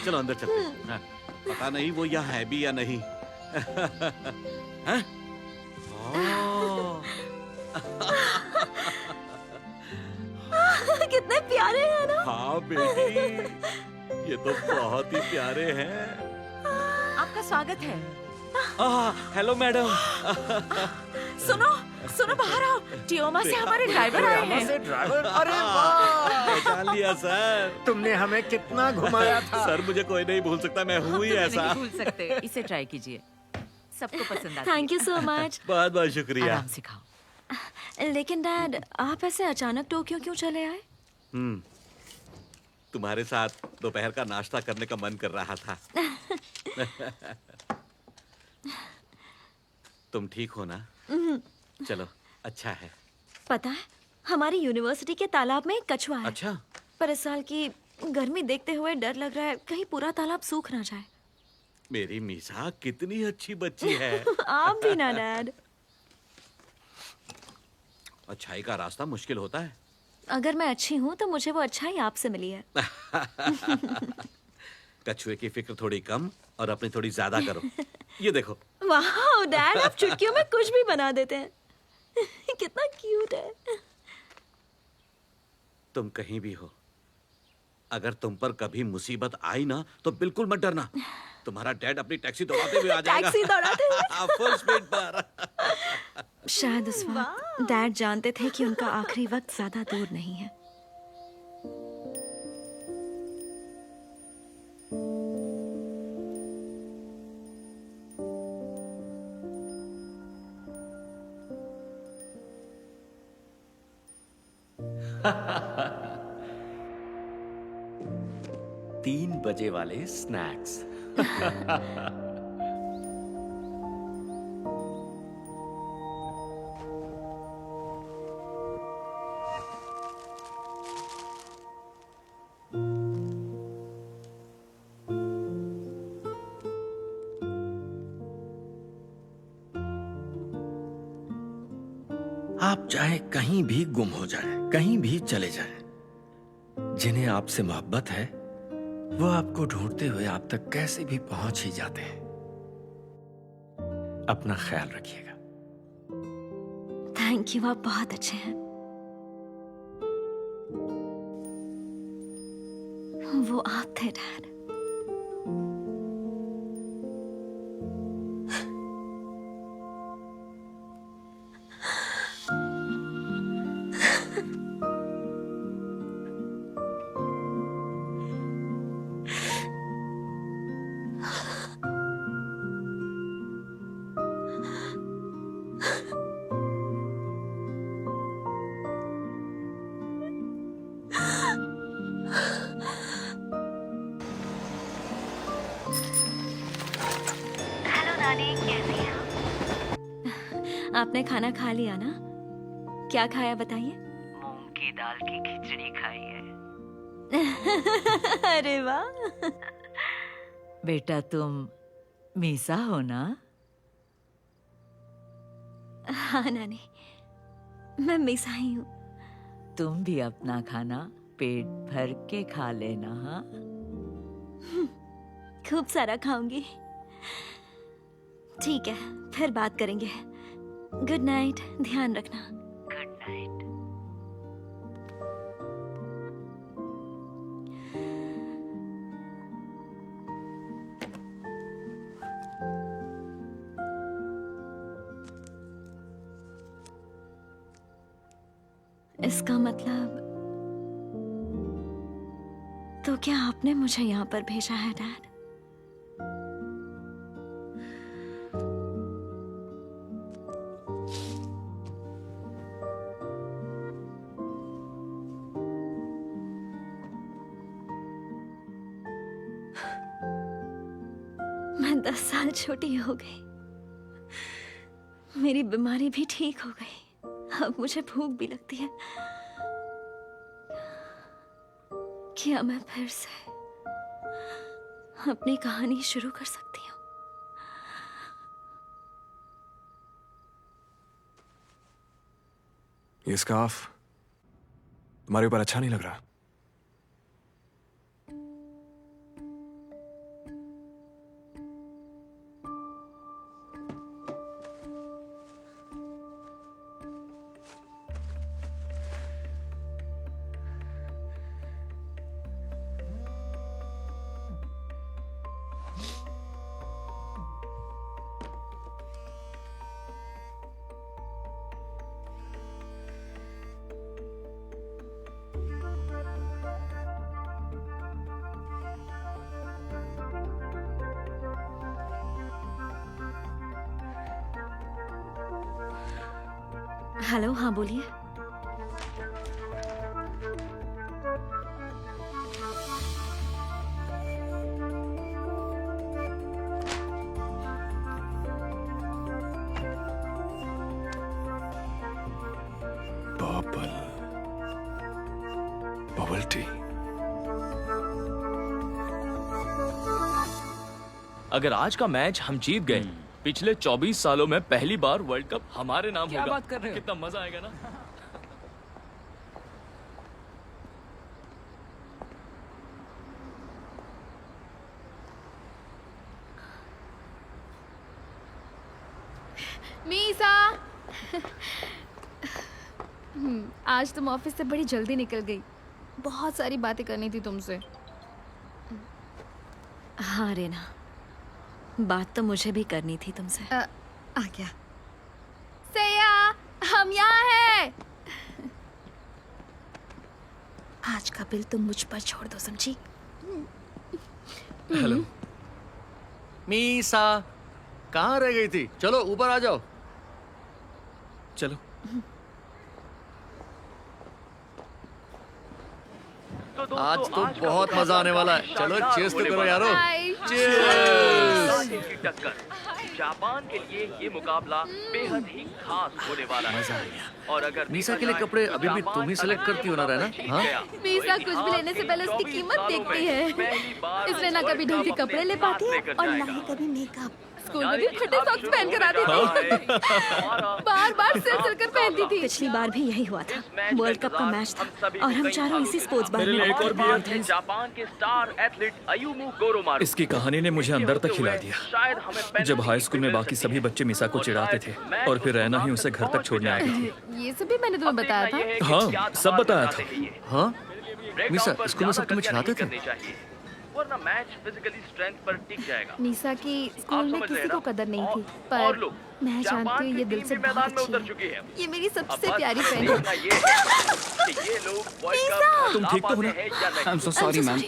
चलो अंदर चलते हैं। हाँ, पता नहीं वो यहाँ है भी या नहीं। हाँ? कितने प्यारे हैं ना? हाँ बेटी, ये तो बहुत ही प्यारे हैं। आपका स्वागत है। Hello madam. सुनो सुनो, बाहर आओ। टियोमा से हमारे ड्राइवर आए हैं। ड्राइवर? अरे वाह, पहचान लिया सर। तुमने हमें कितना घुमाया था। सर मुझे कोई नहीं भूल सकता, मैं हूँ ही ऐसा। नहीं भूल सकते, इसे ट्राई कीजिए, सबको पसंद आता है। Thank you so much. बहुत बहुत शुक्रिया। आराम से खाओ। लेकिन डैड, आप ऐसे अचानक टोक्यो क्यों चले आए? तुम्हारे साथ दोपहर का नाश्ता करने का मन कर रहा था। तुम ठीक हो ना? चलो, अच्छा है। पता है, हमारी यूनिवर्सिटी के तालाब में एक कछुआ है। अच्छा। पर इस साल की गर्मी देखते हुए डर लग रहा है कहीं पूरा तालाब सूख ना जाए। मेरी मीसा कितनी अच्छी बच्ची है। आप भी ना डैड। अच्छाई का रास्ता मुश्किल होता है। अगर मैं अच्छी हूँ तो मुझे वो अच्छाई आपसे मिली है। कछुए की फिक्र थोड़ी कम और अपनी थोड़ी ज्यादा करो। ये देखो। वाह डैड, आप चुटकियों में कुछ भी बना देते हैं। कितना क्यूट है। तुम कहीं भी हो, अगर तुम पर कभी मुसीबत आई ना तो बिल्कुल मत डरना। तुम्हारा डैड अपनी टैक्सी दौड़ाते हुए आ जाएगा। टैक्सी दौड़ाते हुए? फुल स्पीड पर। शायद उस वक्त डैड जानते थे कि उनका आखिरी वक्त ज्यादा दूर नहीं है। तीन बजे वाले स्नैक्स। आप चाहे कहीं भी गुम हो जाए, कहीं भी चले जाएं, जिन्हें आपसे मोहब्बत है वो आपको ढूंढते हुए आप तक कैसे भी पहुंच ही जाते हैं। अपना ख्याल रखिएगा। थैंक यू, आप बहुत अच्छे हैं। वो आप थे डैड। आपने खाना खा लिया ना? क्या खाया बताइए? मूंग की दाल की खिचड़ी खाई है। अरे वाह। बेटा तुम मीसा हो ना? हाँ नानी, मैं मीसा ही हूँ। तुम भी अपना खाना पेट भर के खा लेना। हाँ, खूब सारा खाऊंगी। ठीक है, फिर बात करेंगे। गुड नाइट, ध्यान रखना। Good night. इसका मतलब तो क्या आपने मुझे यहाँ पर भेजा है डैड? मैं 10 साल छोटी हो गई, मेरी बीमारी भी ठीक हो गई, अब मुझे भूख भी लगती है। क्या मैं फिर से अपनी कहानी शुरू कर सकती हूँ? ये स्कार्फ तुम्हारे ऊपर अच्छा नहीं लग रहा। हेलो, हाँ बोलिए। Bubble tea. अगर आज का मैच हम जीत गए, पिछले 24 सालों में पहली बार वर्ल्ड कप हमारे नाम क्या होगा। बात कर रहे हो? कितना मजा आएगा ना। मीसा। आज तुम ऑफिस से बड़ी जल्दी निकल गई। बहुत सारी बातें करनी थी तुमसे। हाँ रेना, बात तो मुझे भी करनी थी तुमसे। आ गया। सैया, हम यहाँ हैं। आज का बिल तुम मुझ पर छोड़ दो, समझी? हेलो मीसा, कहाँ रह गई थी? चलो ऊपर आ जाओ। चलो। आज तो बहुत मजा आने वाला है। चलो चेस तो करो यारो। की टक्कर। जापान के लिए ये मुकाबला बेहद ही खास होने वाला है। और अगर मीसा के लिए कपड़े अभी भी तुम ही सेलेक्ट करती हो ना रहना? हाँ? मीसा कुछ भी लेने से पहले उसकी कीमत देखती है, इसलिए ना कभी ढंग के कपड़े ले पाती है और ना ही कभी मेकअप। स्कूल में भी फटे सॉक्स पहन कर आती थी, बार बार सिर सिर कर पहनती थी। पिछली बार भी यही हुआ था। वर्ल्ड कप का मैच था और हम चारों इसी स्पोर्ट्स बार में एक और बियर थे। जापान के स्टार एथलीट अयुमु गोरोमारू। इसकी कहानी ने मुझे अंदर तक हिला दिया। जब हाई स्कूल में बाकी सभी बच्चे मीसा को चिढ़ाते थे और फिर रहना ही उसे घर तक छोड़ने आई थी। ये सब भी मैंने तुम्हें बताया था। हाँ, सब बताया था। हाँ? मीसा, स्कूल में सब तुम्हें चिढ़ाते थे? वरना मैच फिजिकली स्ट्रेंथ पर टिक जाएगा। मीसा की स्कूल में किसी को कदर नहीं थी, पर मैं जानती हूँ ये दिल से बहुत अच्छी है। ये मेरी सबसे प्यारी फ्रेंड है। तुम ठीक तो हो ना? I am so sorry ma'am.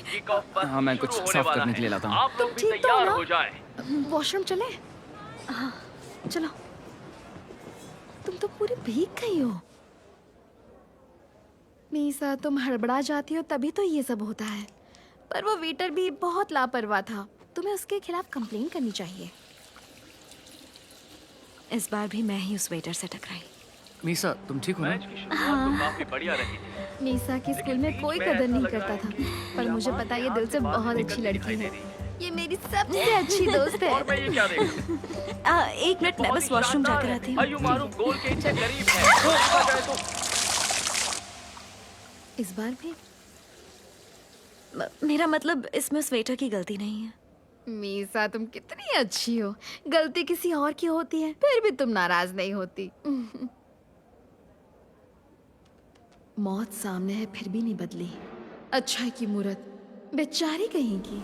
हाँ, मैं कुछ साफ करने के लिए लाता हूँ। तुम ठीक तो हो ना? वॉशरूम चले? हाँ, चलो। तुम तो पूरी भीग गई हो। मीसा, तुम हड़बड़ा जाती हो तभी तो ये सब होता है। पर वो वेटर भी बहुत लापरवाह था। तुम्हें उसके खिलाफ कंप्लेन करनी चाहिए। इस बार भी मैं ही उस वेटर से टकराई। मीसा, तुम ठीक हो ना? हाँ। काफी बढ़िया रही थी। मीसा की स्कूल में कोई कदर नहीं करता था, पर मुझे पता है ये दिल से बहुत अच्छी लड़की है। ये मेरी सबसे अच्छी दोस्त है। और मैं ये क्या देख रहा हूँ? एक मिनट, मैं बस वॉशरूम जाकर आती हूँ। अयुमारू गोल के इतने करीब है। इस बार भी मेरा मतलब इसमें उस वेटर की गलती नहीं है। मीसा, तुम कितनी अच्छी हो। गलती किसी और की होती है, फिर भी तुम नाराज नहीं होती। मौत सामने है फिर भी नहीं बदली। अच्छा की मूरत, बेचारी कहीं की।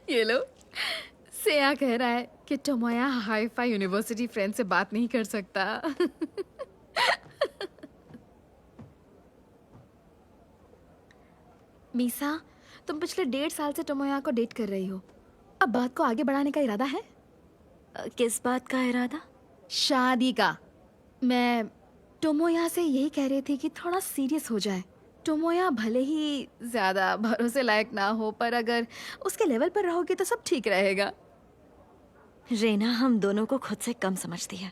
ये लो, सेया कह रहा है कि टोमोया हाई-फाई यूनिवर्सिटी फ्रेंड से बात नहीं कर सकता। मीसा, तुम पिछले 1.5 साल से टोमोया को डेट कर रही हो। अब बात को आगे बढ़ाने का इरादा है? किस बात का इरादा? शादी का। मैं टोमोया से यही कह रही थी कि थोड़ा सीरियस हो जाए। टोमोया भले ही ज्यादा भरोसे लायक ना हो, पर अगर उसके लेवल पर रहोगी तो सब ठीक रहेगा। रेना हम दोनों को खुद से कम समझती है,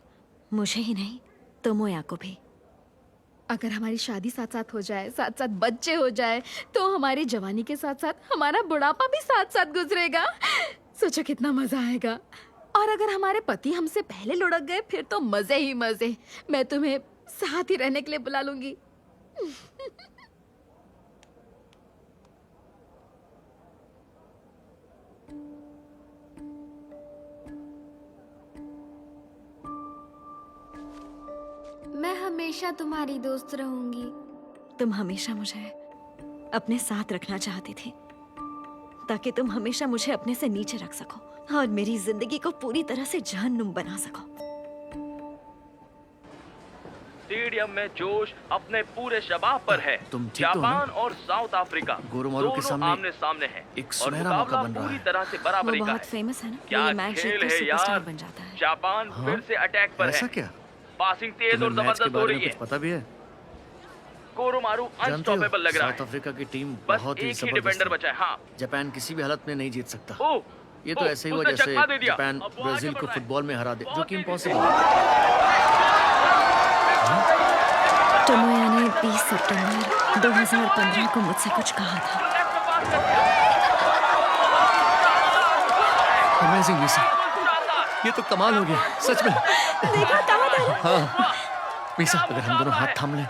मुझे ही नहीं, टोमोया को भी। अगर हमारी शादी साथ साथ हो जाए, साथ साथ बच्चे हो जाए, तो हमारी जवानी के साथ साथ हमारा बुढ़ापा भी साथ साथ गुजरेगा। सोचो कितना मजा आएगा। और अगर हमारे पति हमसे पहले लुढ़क गए, फिर तो मजे ही मजे। मैं तुम्हें साथ ही रहने के लिए बुला लूंगी। मैं हमेशा तुम्हारी दोस्त रहूंगी। तुम हमेशा मुझे अपने साथ रखना चाहती थी, ताकि तुम हमेशा मुझे अपने से नीचे रख सको और मेरी जिंदगी को पूरी तरह से जहन्नुम बना सको। स्टेडियम में जोश अपने पूरे शबाब पर है। तुम ठीक तो हो ना? जापान और साउथ अफ्रीका गोरोमारू के सामने आमने सामने हैं एक और सुनहरा मौका मुकाबला बन रहा पूरी है। तरह से बराबरी वो का बहुत है। फेमस है ना, क्या ये मैच खेल जीतकर है सुपरस्टार यार। बन जाता है। जापान हाँ? फिर से अटैक पर ऐसा है। क्या? पासिंग तेज और तुम्हें मैच के जबरदस्त हो बारे रही में है। कुछ पता भी है? गोरोमारू जानते हो, अनस्टॉपेबल लग रहा साउथ है। अफ्रीका की टीम बस बहुत ही एक ही जबरदस्त डिफेंडर है। बचा है। हाँ, जापान किसी भी हालत में नहीं जीत सकता। ओह, ये तो ओह, ऐसे ही हुआ उसने जैसे चकमा दे दिया। जापान अब वो ब्राजील आगे को बढ़ रहा है। फुटबॉल में हरा दे, जो कि इम्पॉसिबल है। टोमोया ने 20 सितंबर 2015 को मुझसे कुछ कहा था। अमेजिंग मीसा, ये तो कमाल हो गया, सच में। देखा कहा था ना? हाँ मीसा, अगर हम दोनों हाथ थाम लें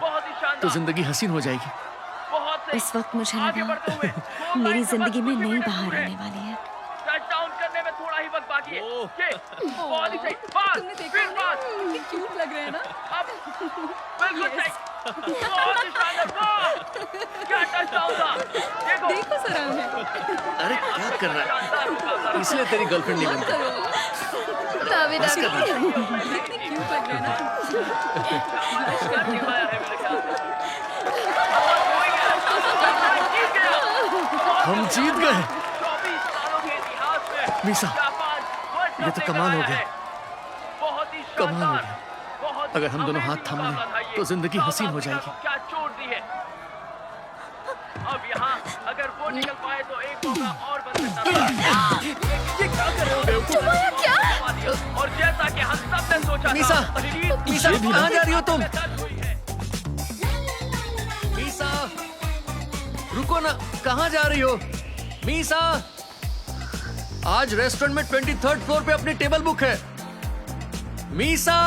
तो जिंदगी हसीन हो जाएगी। इस वक्त मुझे लगा मेरी जिंदगी में नई बहार आने वाली है। टचडाउन करने में थोड़ा ही वक्त बाकी है। ये बहुत ही सही पास, फिर पास। कितनी क्यूट लग रहे हैं ना? अब बिल्कुल सही। बहुत ही शानदार पास। क्या टचडाउन था। देखो सर हमें। अरे क्या कर रहा है? इसलिए तेरी गर्लफ्रेंड नहीं बनती। दावे बस कर दावे। दे। कितनी क्यूट लग रहे हैं हम जीत गए। मीसा, ये तो कमाल हो गया, कमाल हो गया। अगर हम दोनों हाथ थाम लें तो जिंदगी हसीन हो जाएगी। क्या चोट दी है। अब यहाँ अगर वो निकल पाए तो एक मौका और बन सकता था। ये क्या कर रहे हो बेवकूफ? क्या? और जैसा कि हम सब ने सोचा मीसा, था, मीसा कहाँ जा रही हो तुम? मीसा, रुको ना, कहाँ जा रही हो? मीसा, आज रेस्टोरेंट में 23rd फ्लोर पे अपनी टेबल बुक है। मीसा,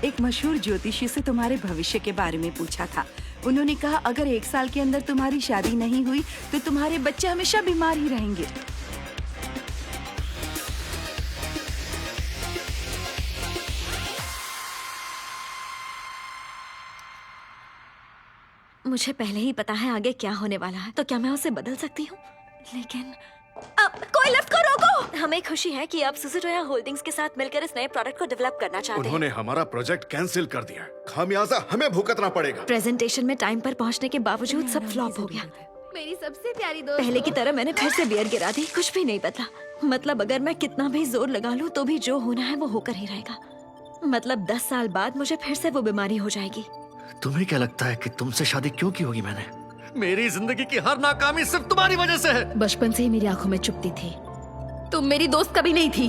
एक मशहूर ज्योतिषी से तुम्हारे भविष्य के बारे में पूछा था। उन्होंने कहा अगर 1 साल के अंदर तुम्हारी शादी नहीं हुई तो तुम्हारे बच्चे हमेशा बीमार ही रहेंगे। मुझे पहले ही पता है आगे क्या होने वाला है, तो क्या मैं उसे बदल सकती हूँ? लेकिन अब कोई लिफ्ट को रोको। हमें खुशी है कि आप सुजुटोया होल्डिंग्स के साथ मिलकर इस नए प्रोडक्ट को डेवलप करना चाहते हैं। उन्होंने हमारा प्रोजेक्ट कैंसिल कर दिया। खामियाजा हमें भुगतना पड़ेगा। प्रेजेंटेशन में टाइम पर पहुंचने के बावजूद सब फ्लॉप हो गया। मेरी सबसे प्यारी दोस्त पहले की तरह मैंने फिर से बियर गिरा दी, कुछ भी नहीं बदला। मतलब अगर मैं कितना भी जोर लगा लूं तो भी जो होना है वो होकर ही रहेगा। मतलब 10 साल बाद मुझे फिर से वो बीमारी हो जाएगी। तुम्हें क्या लगता है कि तुमसे शादी क्यों की होगी मैंने? मेरी जिंदगी की हर नाकामी सिर्फ तुम्हारी वजह से है। बचपन से ही मेरी आंखों में चुभती थी। तुम मेरी दोस्त कभी नहीं थी।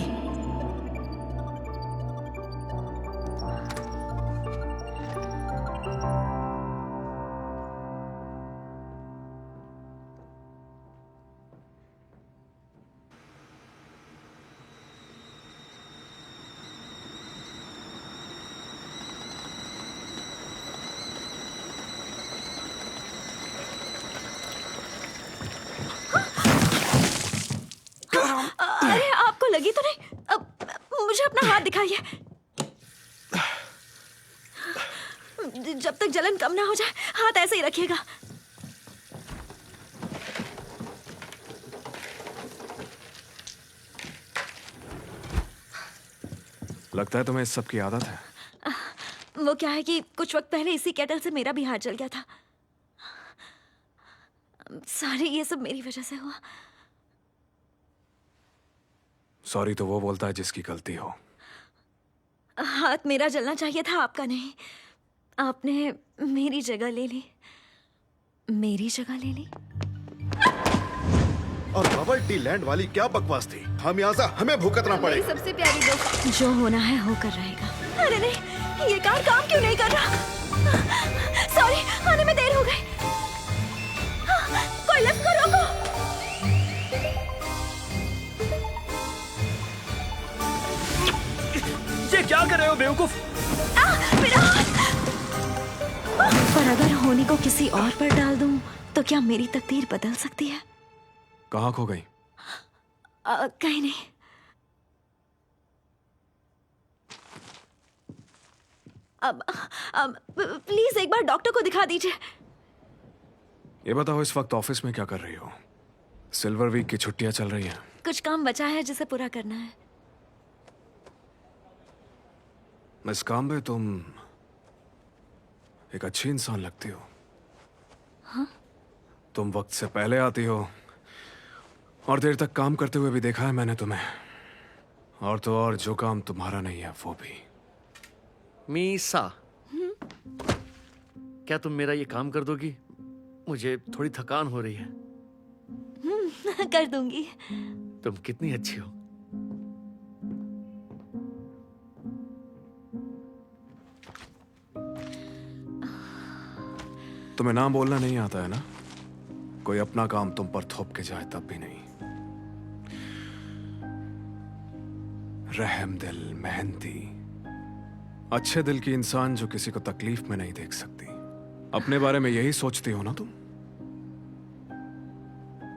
अरे आपको लगी तो नहीं? अब मुझे अपना हाथ दिखाइए। जब तक जलन कम ना हो जाए हाथ ऐसे ही रखिएगा। लगता है तुम्हें इस सब की आदत है। वो क्या है कि कुछ वक्त पहले इसी केटल से मेरा भी हाथ जल गया था। सॉरी, ये सब मेरी वजह से हुआ। सॉरी तो वो बोलता है जिसकी गलती हो। हाथ मेरा जलना चाहिए था, आपका नहीं। आपने मेरी जगह ले ली। मेरी जगह ले ली। और बबल टी लैंड वाली क्या बकवास थी। खामियाजा हमें भुगतना पड़ेगा। सबसे प्यारी दोस्त। जो होना है होकर रहेगा। अरे नहीं, ये कार काम क्यों नहीं कर रहा? सॉरी, आने में देर हो गई। कोई लिफ्ट को रोको। ये क्या कर रहे हो बेवकूफ? मेरा हाथ। पर अगर होनी को किसी और पर डाल दूं तो क्या मेरी तकदीर बदल सकती है? कहाँ खो गई? कहीं नहीं। अब प्लीज एक बार डॉक्टर को दिखा दीजिए। ये बताओ इस वक्त ऑफिस में क्या कर रही हो? सिल्वर वीक की छुट्टियां चल रही हैं। कुछ काम बचा है जिसे पूरा करना है। मिस काम्बे, तुम एक अच्छी इंसान लगती हो। हाँ? तुम वक्त से पहले आती हो और देर तक काम करते हुए भी देखा है मैंने तुम्हें। और तो और जो काम तुम्हारा नहीं है वो भी। मीसा, क्या तुम मेरा ये काम कर दोगी? मुझे थोड़ी थकान हो रही है। कर दूंगी। तुम कितनी अच्छी हो। तुम्हें नाम बोलना नहीं आता है ना? कोई अपना काम तुम पर थोप के जाए तब भी नहीं। रहमदिल, मेहनती, अच्छे दिल की इंसान जो किसी को तकलीफ में नहीं देख सकती। अपने बारे में यही सोचती हो ना तुम?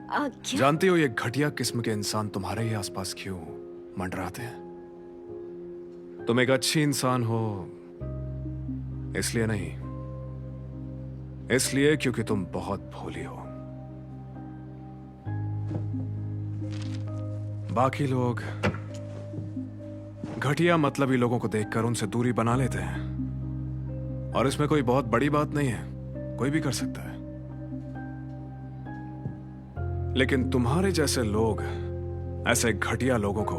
क्या? जानती हो ये घटिया किस्म के इंसान तुम्हारे ही आसपास क्यों मंडराते हैं? तुम एक अच्छी इंसान हो इसलिए नहीं, इसलिए क्योंकि तुम बहुत भोली हो। बाकी लोग घटिया मतलबी लोगों को देखकर उनसे दूरी बना लेते हैं, और इसमें कोई बहुत बड़ी बात नहीं है, कोई भी कर सकता है। लेकिन तुम्हारे जैसे लोग ऐसे घटिया लोगों को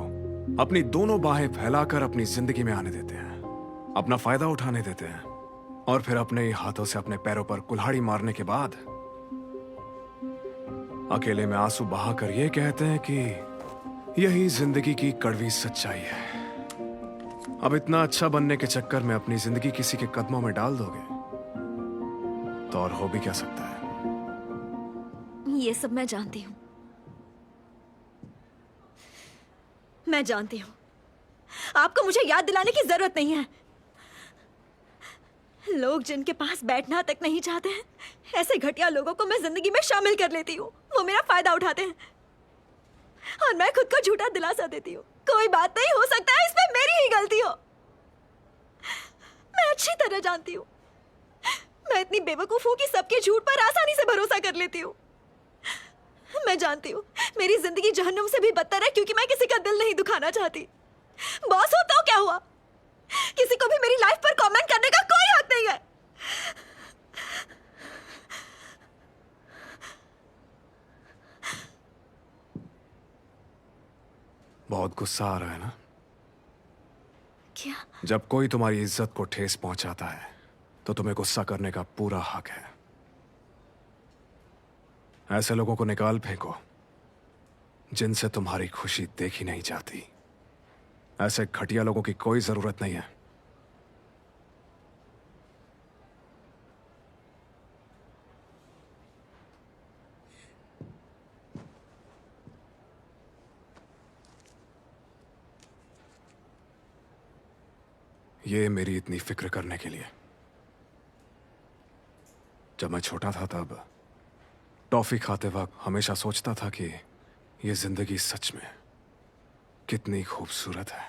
अपनी दोनों बाहें फैलाकर अपनी जिंदगी में आने देते हैं, अपना फायदा उठाने देते हैं, और फिर अपने ही हाथों से अपने पैरों पर कुल्हाड़ी मारने के बाद अकेले में आंसू बहाकर ये कहते हैं कि यही जिंदगी की कड़वी सच्चाई है। अब इतना अच्छा बनने के चक्कर में अपनी जिंदगी किसी के कदमों में डाल दोगे तो और हो भी क्या सकता है। ये सब मैं जानती हूँ, मैं जानती हूँ। आपको मुझे याद दिलाने की जरूरत नहीं है। लोग जिनके पास बैठना तक नहीं चाहते हैं, ऐसे घटिया लोगों को मैं जिंदगी में शामिल कर लेती हूँ। वो मेरा फायदा उठाते हैं और मैं खुद को झूठा दिलासा देती हूँ। कोई बात नहीं, हो सकता है इसमें मेरी ही गलती हो। मैं अच्छी तरह जानती हूँ, मैं इतनी बेवकूफ हूँ कि सबके झूठ पर आसानी से भरोसा कर लेती हूँ। मैं जानती हूँ मेरी जिंदगी जहन्नुम से भी बदतर है, क्योंकि मैं किसी का दिल नहीं दुखाना चाहती। बॉस हो तो क्या हुआ, किसी को भी मेरी लाइफ पर कमेंट करने का कोई हक नहीं है। बहुत गुस्सा आ रहा है ना? क्या? जब कोई तुम्हारी इज्जत को ठेस पहुंचाता है तो तुम्हें गुस्सा करने का पूरा हक है। ऐसे लोगों को निकाल फेंको जिनसे तुम्हारी खुशी देखी नहीं जाती। ऐसे घटिया लोगों की कोई जरूरत नहीं है। ये मेरी इतनी फिक्र करने के लिए। जब मैं छोटा था तब टॉफी खाते वक्त हमेशा सोचता था कि ये जिंदगी सच में कितनी खूबसूरत है।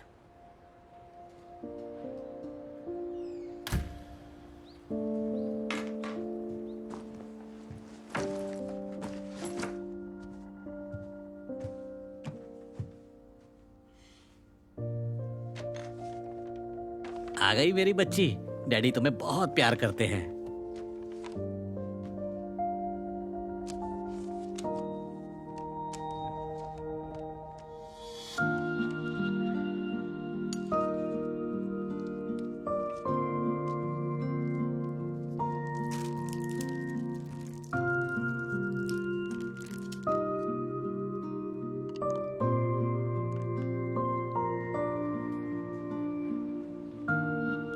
आ गई मेरी बच्ची। डैडी तुम्हें बहुत प्यार करते हैं।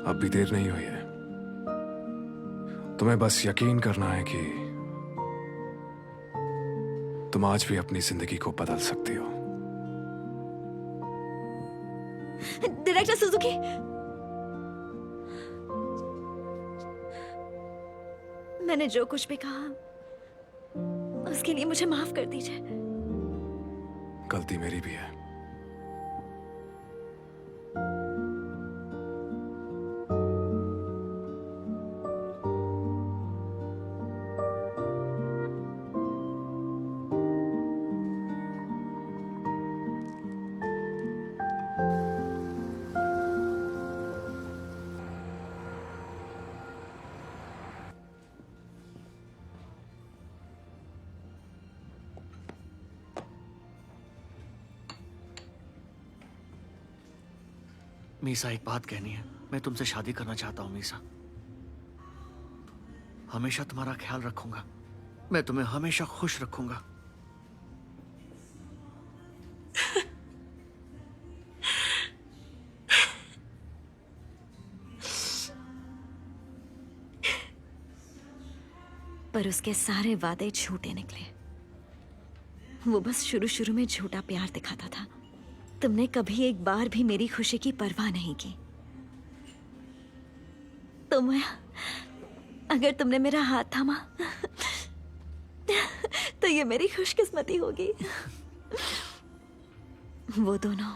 अब भी देर नहीं हुई है। तुम्हें बस यकीन करना है कि तुम आज भी अपनी जिंदगी को बदल सकती हो। डायरेक्टर सुजुकी, मैंने जो कुछ भी कहा उसके लिए मुझे माफ कर दीजिए। गलती मेरी भी है। मीसा, एक बात कहनी है। मैं तुमसे शादी करना चाहता हूँ मीसा। हमेशा तुम्हारा ख्याल रखूंगा। मैं तुम्हें हमेशा खुश रखूंगा। पर उसके सारे वादे झूठे निकले। वो बस शुरू शुरू में झूठा प्यार दिखाता था। तुमने कभी एक बार भी मेरी खुशी की परवाह नहीं की। अगर तुमने मेरा हाथ थामा तो ये मेरी खुशकिस्मती होगी। वो दोनों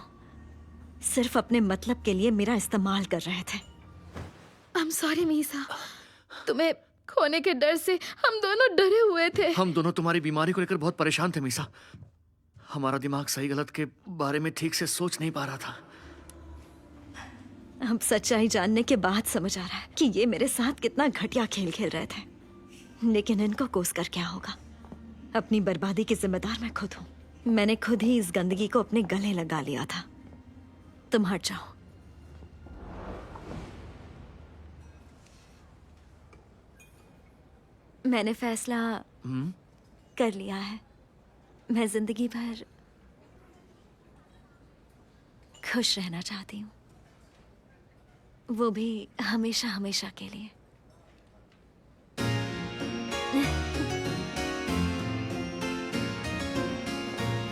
सिर्फ अपने मतलब के लिए मेरा इस्तेमाल कर रहे थे। I'm sorry मीसा, तुम्हें खोने के डर से हम दोनों डरे हुए थे। हम दोनों तुम्हारी बीमारी को लेकर बहुत परेशान थे मीसा। हमारा दिमाग सही गलत के बारे में ठीक से सोच नहीं पा रहा था। अब सच्चाई जानने के बाद समझ आ रहा है कि ये मेरे साथ कितना घटिया खेल खेल रहे थे। लेकिन इनको कोस कर क्या होगा? अपनी बर्बादी की जिम्मेदार मैं खुद हूँ। मैंने खुद ही इस गंदगी को अपने गले लगा लिया था। तुम हट जाओ। मैंने फैसला कर लिया है। मैं जिंदगी भर खुश रहना चाहती हूँ, वो भी हमेशा हमेशा के लिए।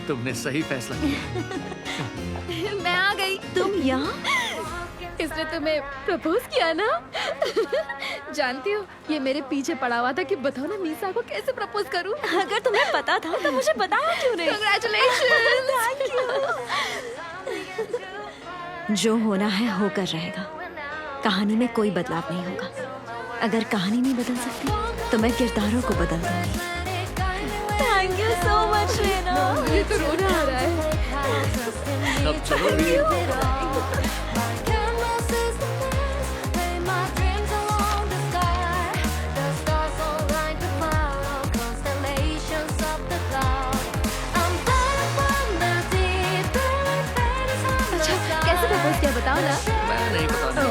तुमने सही फैसला किया। मैं आ गई। तुम यहाँ? इसने तुम्हें प्रपोज किया ना? जानती हो ये मेरे पीछे पड़ा हुआ था कि बताओ ना मीसा को कैसे प्रपोज करूं। अगर तुम्हें पता था तो मुझे बताया क्यों नहीं? Congratulations! Thank you. जो होना है होकर रहेगा। कहानी में कोई बदलाव नहीं होगा। अगर कहानी नहीं बदल सकती तो मैं किरदारों को बदल दूंगी। Thank you so much, Raina. मुझे तो रोना आ रहा है। अब चलो। क्या बताओ ना? मैं नहीं बताऊंगा।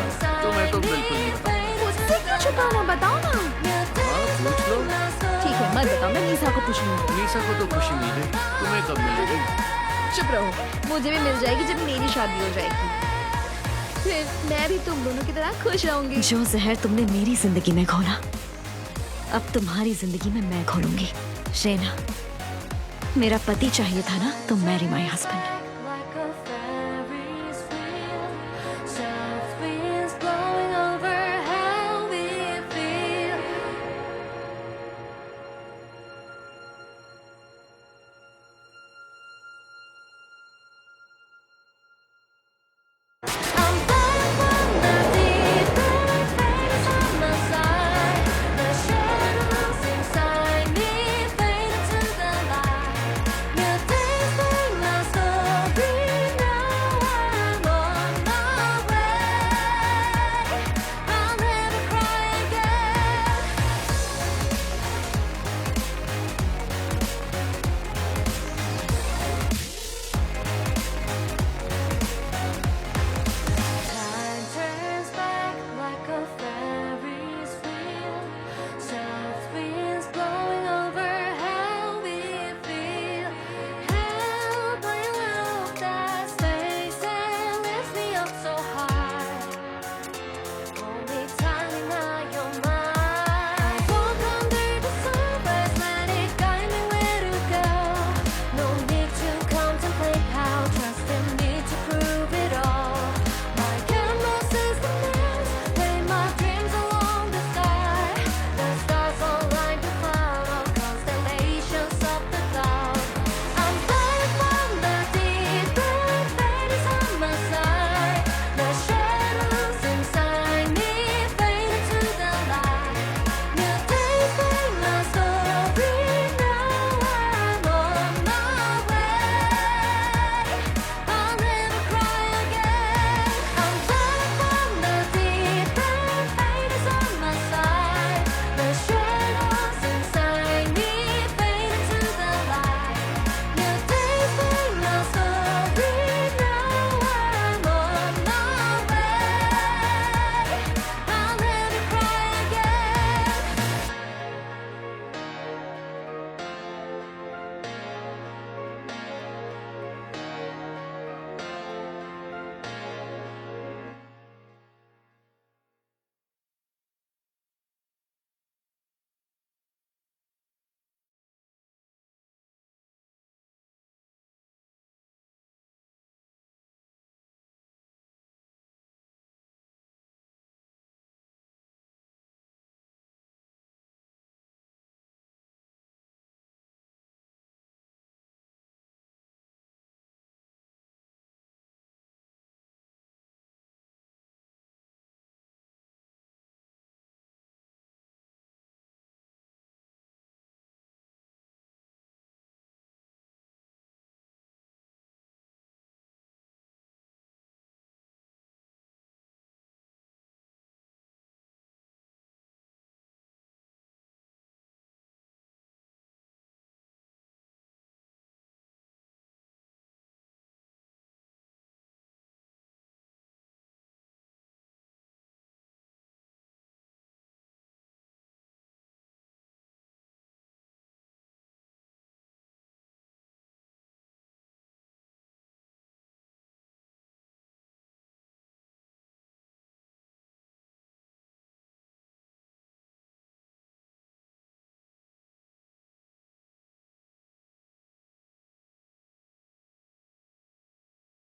तुम्हें तो बिल्कुल नहीं बताऊंगा। मुझसे क्यों छुपाना? बताओ ना। हाँ, पूछ लो। ठीक है, मत बताओ, मैं मीसा को पूछ लूंगी। मीसा को तो खुशी मिली, तुम्हें कब मिलेगी? चुप रहो, मुझे भी मिल जाएगी जब मेरी शादी हो जाएगी। फिर मैं भी तुम दोनों की तरह खुश रहूंगी। जो जहर तुमने मेरी जिंदगी में घोला, अब तुम्हारी जिंदगी में मैं घोलूंगी। रेना, मेरा पति चाहिए था ना, तो मैरी माय हस्बैंड।